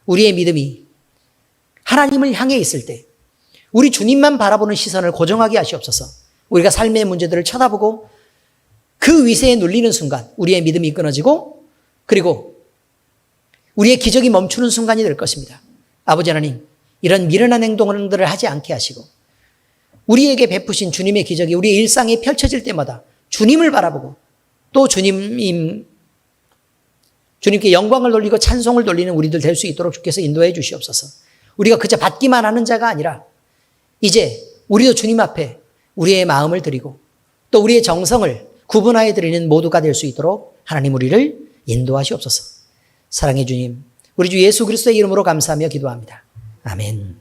우리의 믿음이 하나님을 향해 있을 때 우리 주님만 바라보는 시선을 고정하게 하시옵소서. 우리가 삶의 문제들을 쳐다보고 그 위세에 눌리는 순간 우리의 믿음이 끊어지고 그리고 우리의 기적이 멈추는 순간이 될 것입니다. 아버지 하나님, 이런 미련한 행동들을 하지 않게 하시고 우리에게 베푸신 주님의 기적이 우리의 일상에 펼쳐질 때마다 주님을 바라보고 또 주님께 영광을 돌리고 찬송을 돌리는 우리들 될 수 있도록 주께서 인도해 주시옵소서. 우리가 그저 받기만 하는 자가 아니라 이제 우리도 주님 앞에 우리의 마음을 드리고 또 우리의 정성을 구분하여 드리는 모두가 될 수 있도록 하나님 우리를 인도하시옵소서. 사랑해 주님, 우리 주 예수 그리스도의 이름으로 감사하며 기도합니다. 아멘.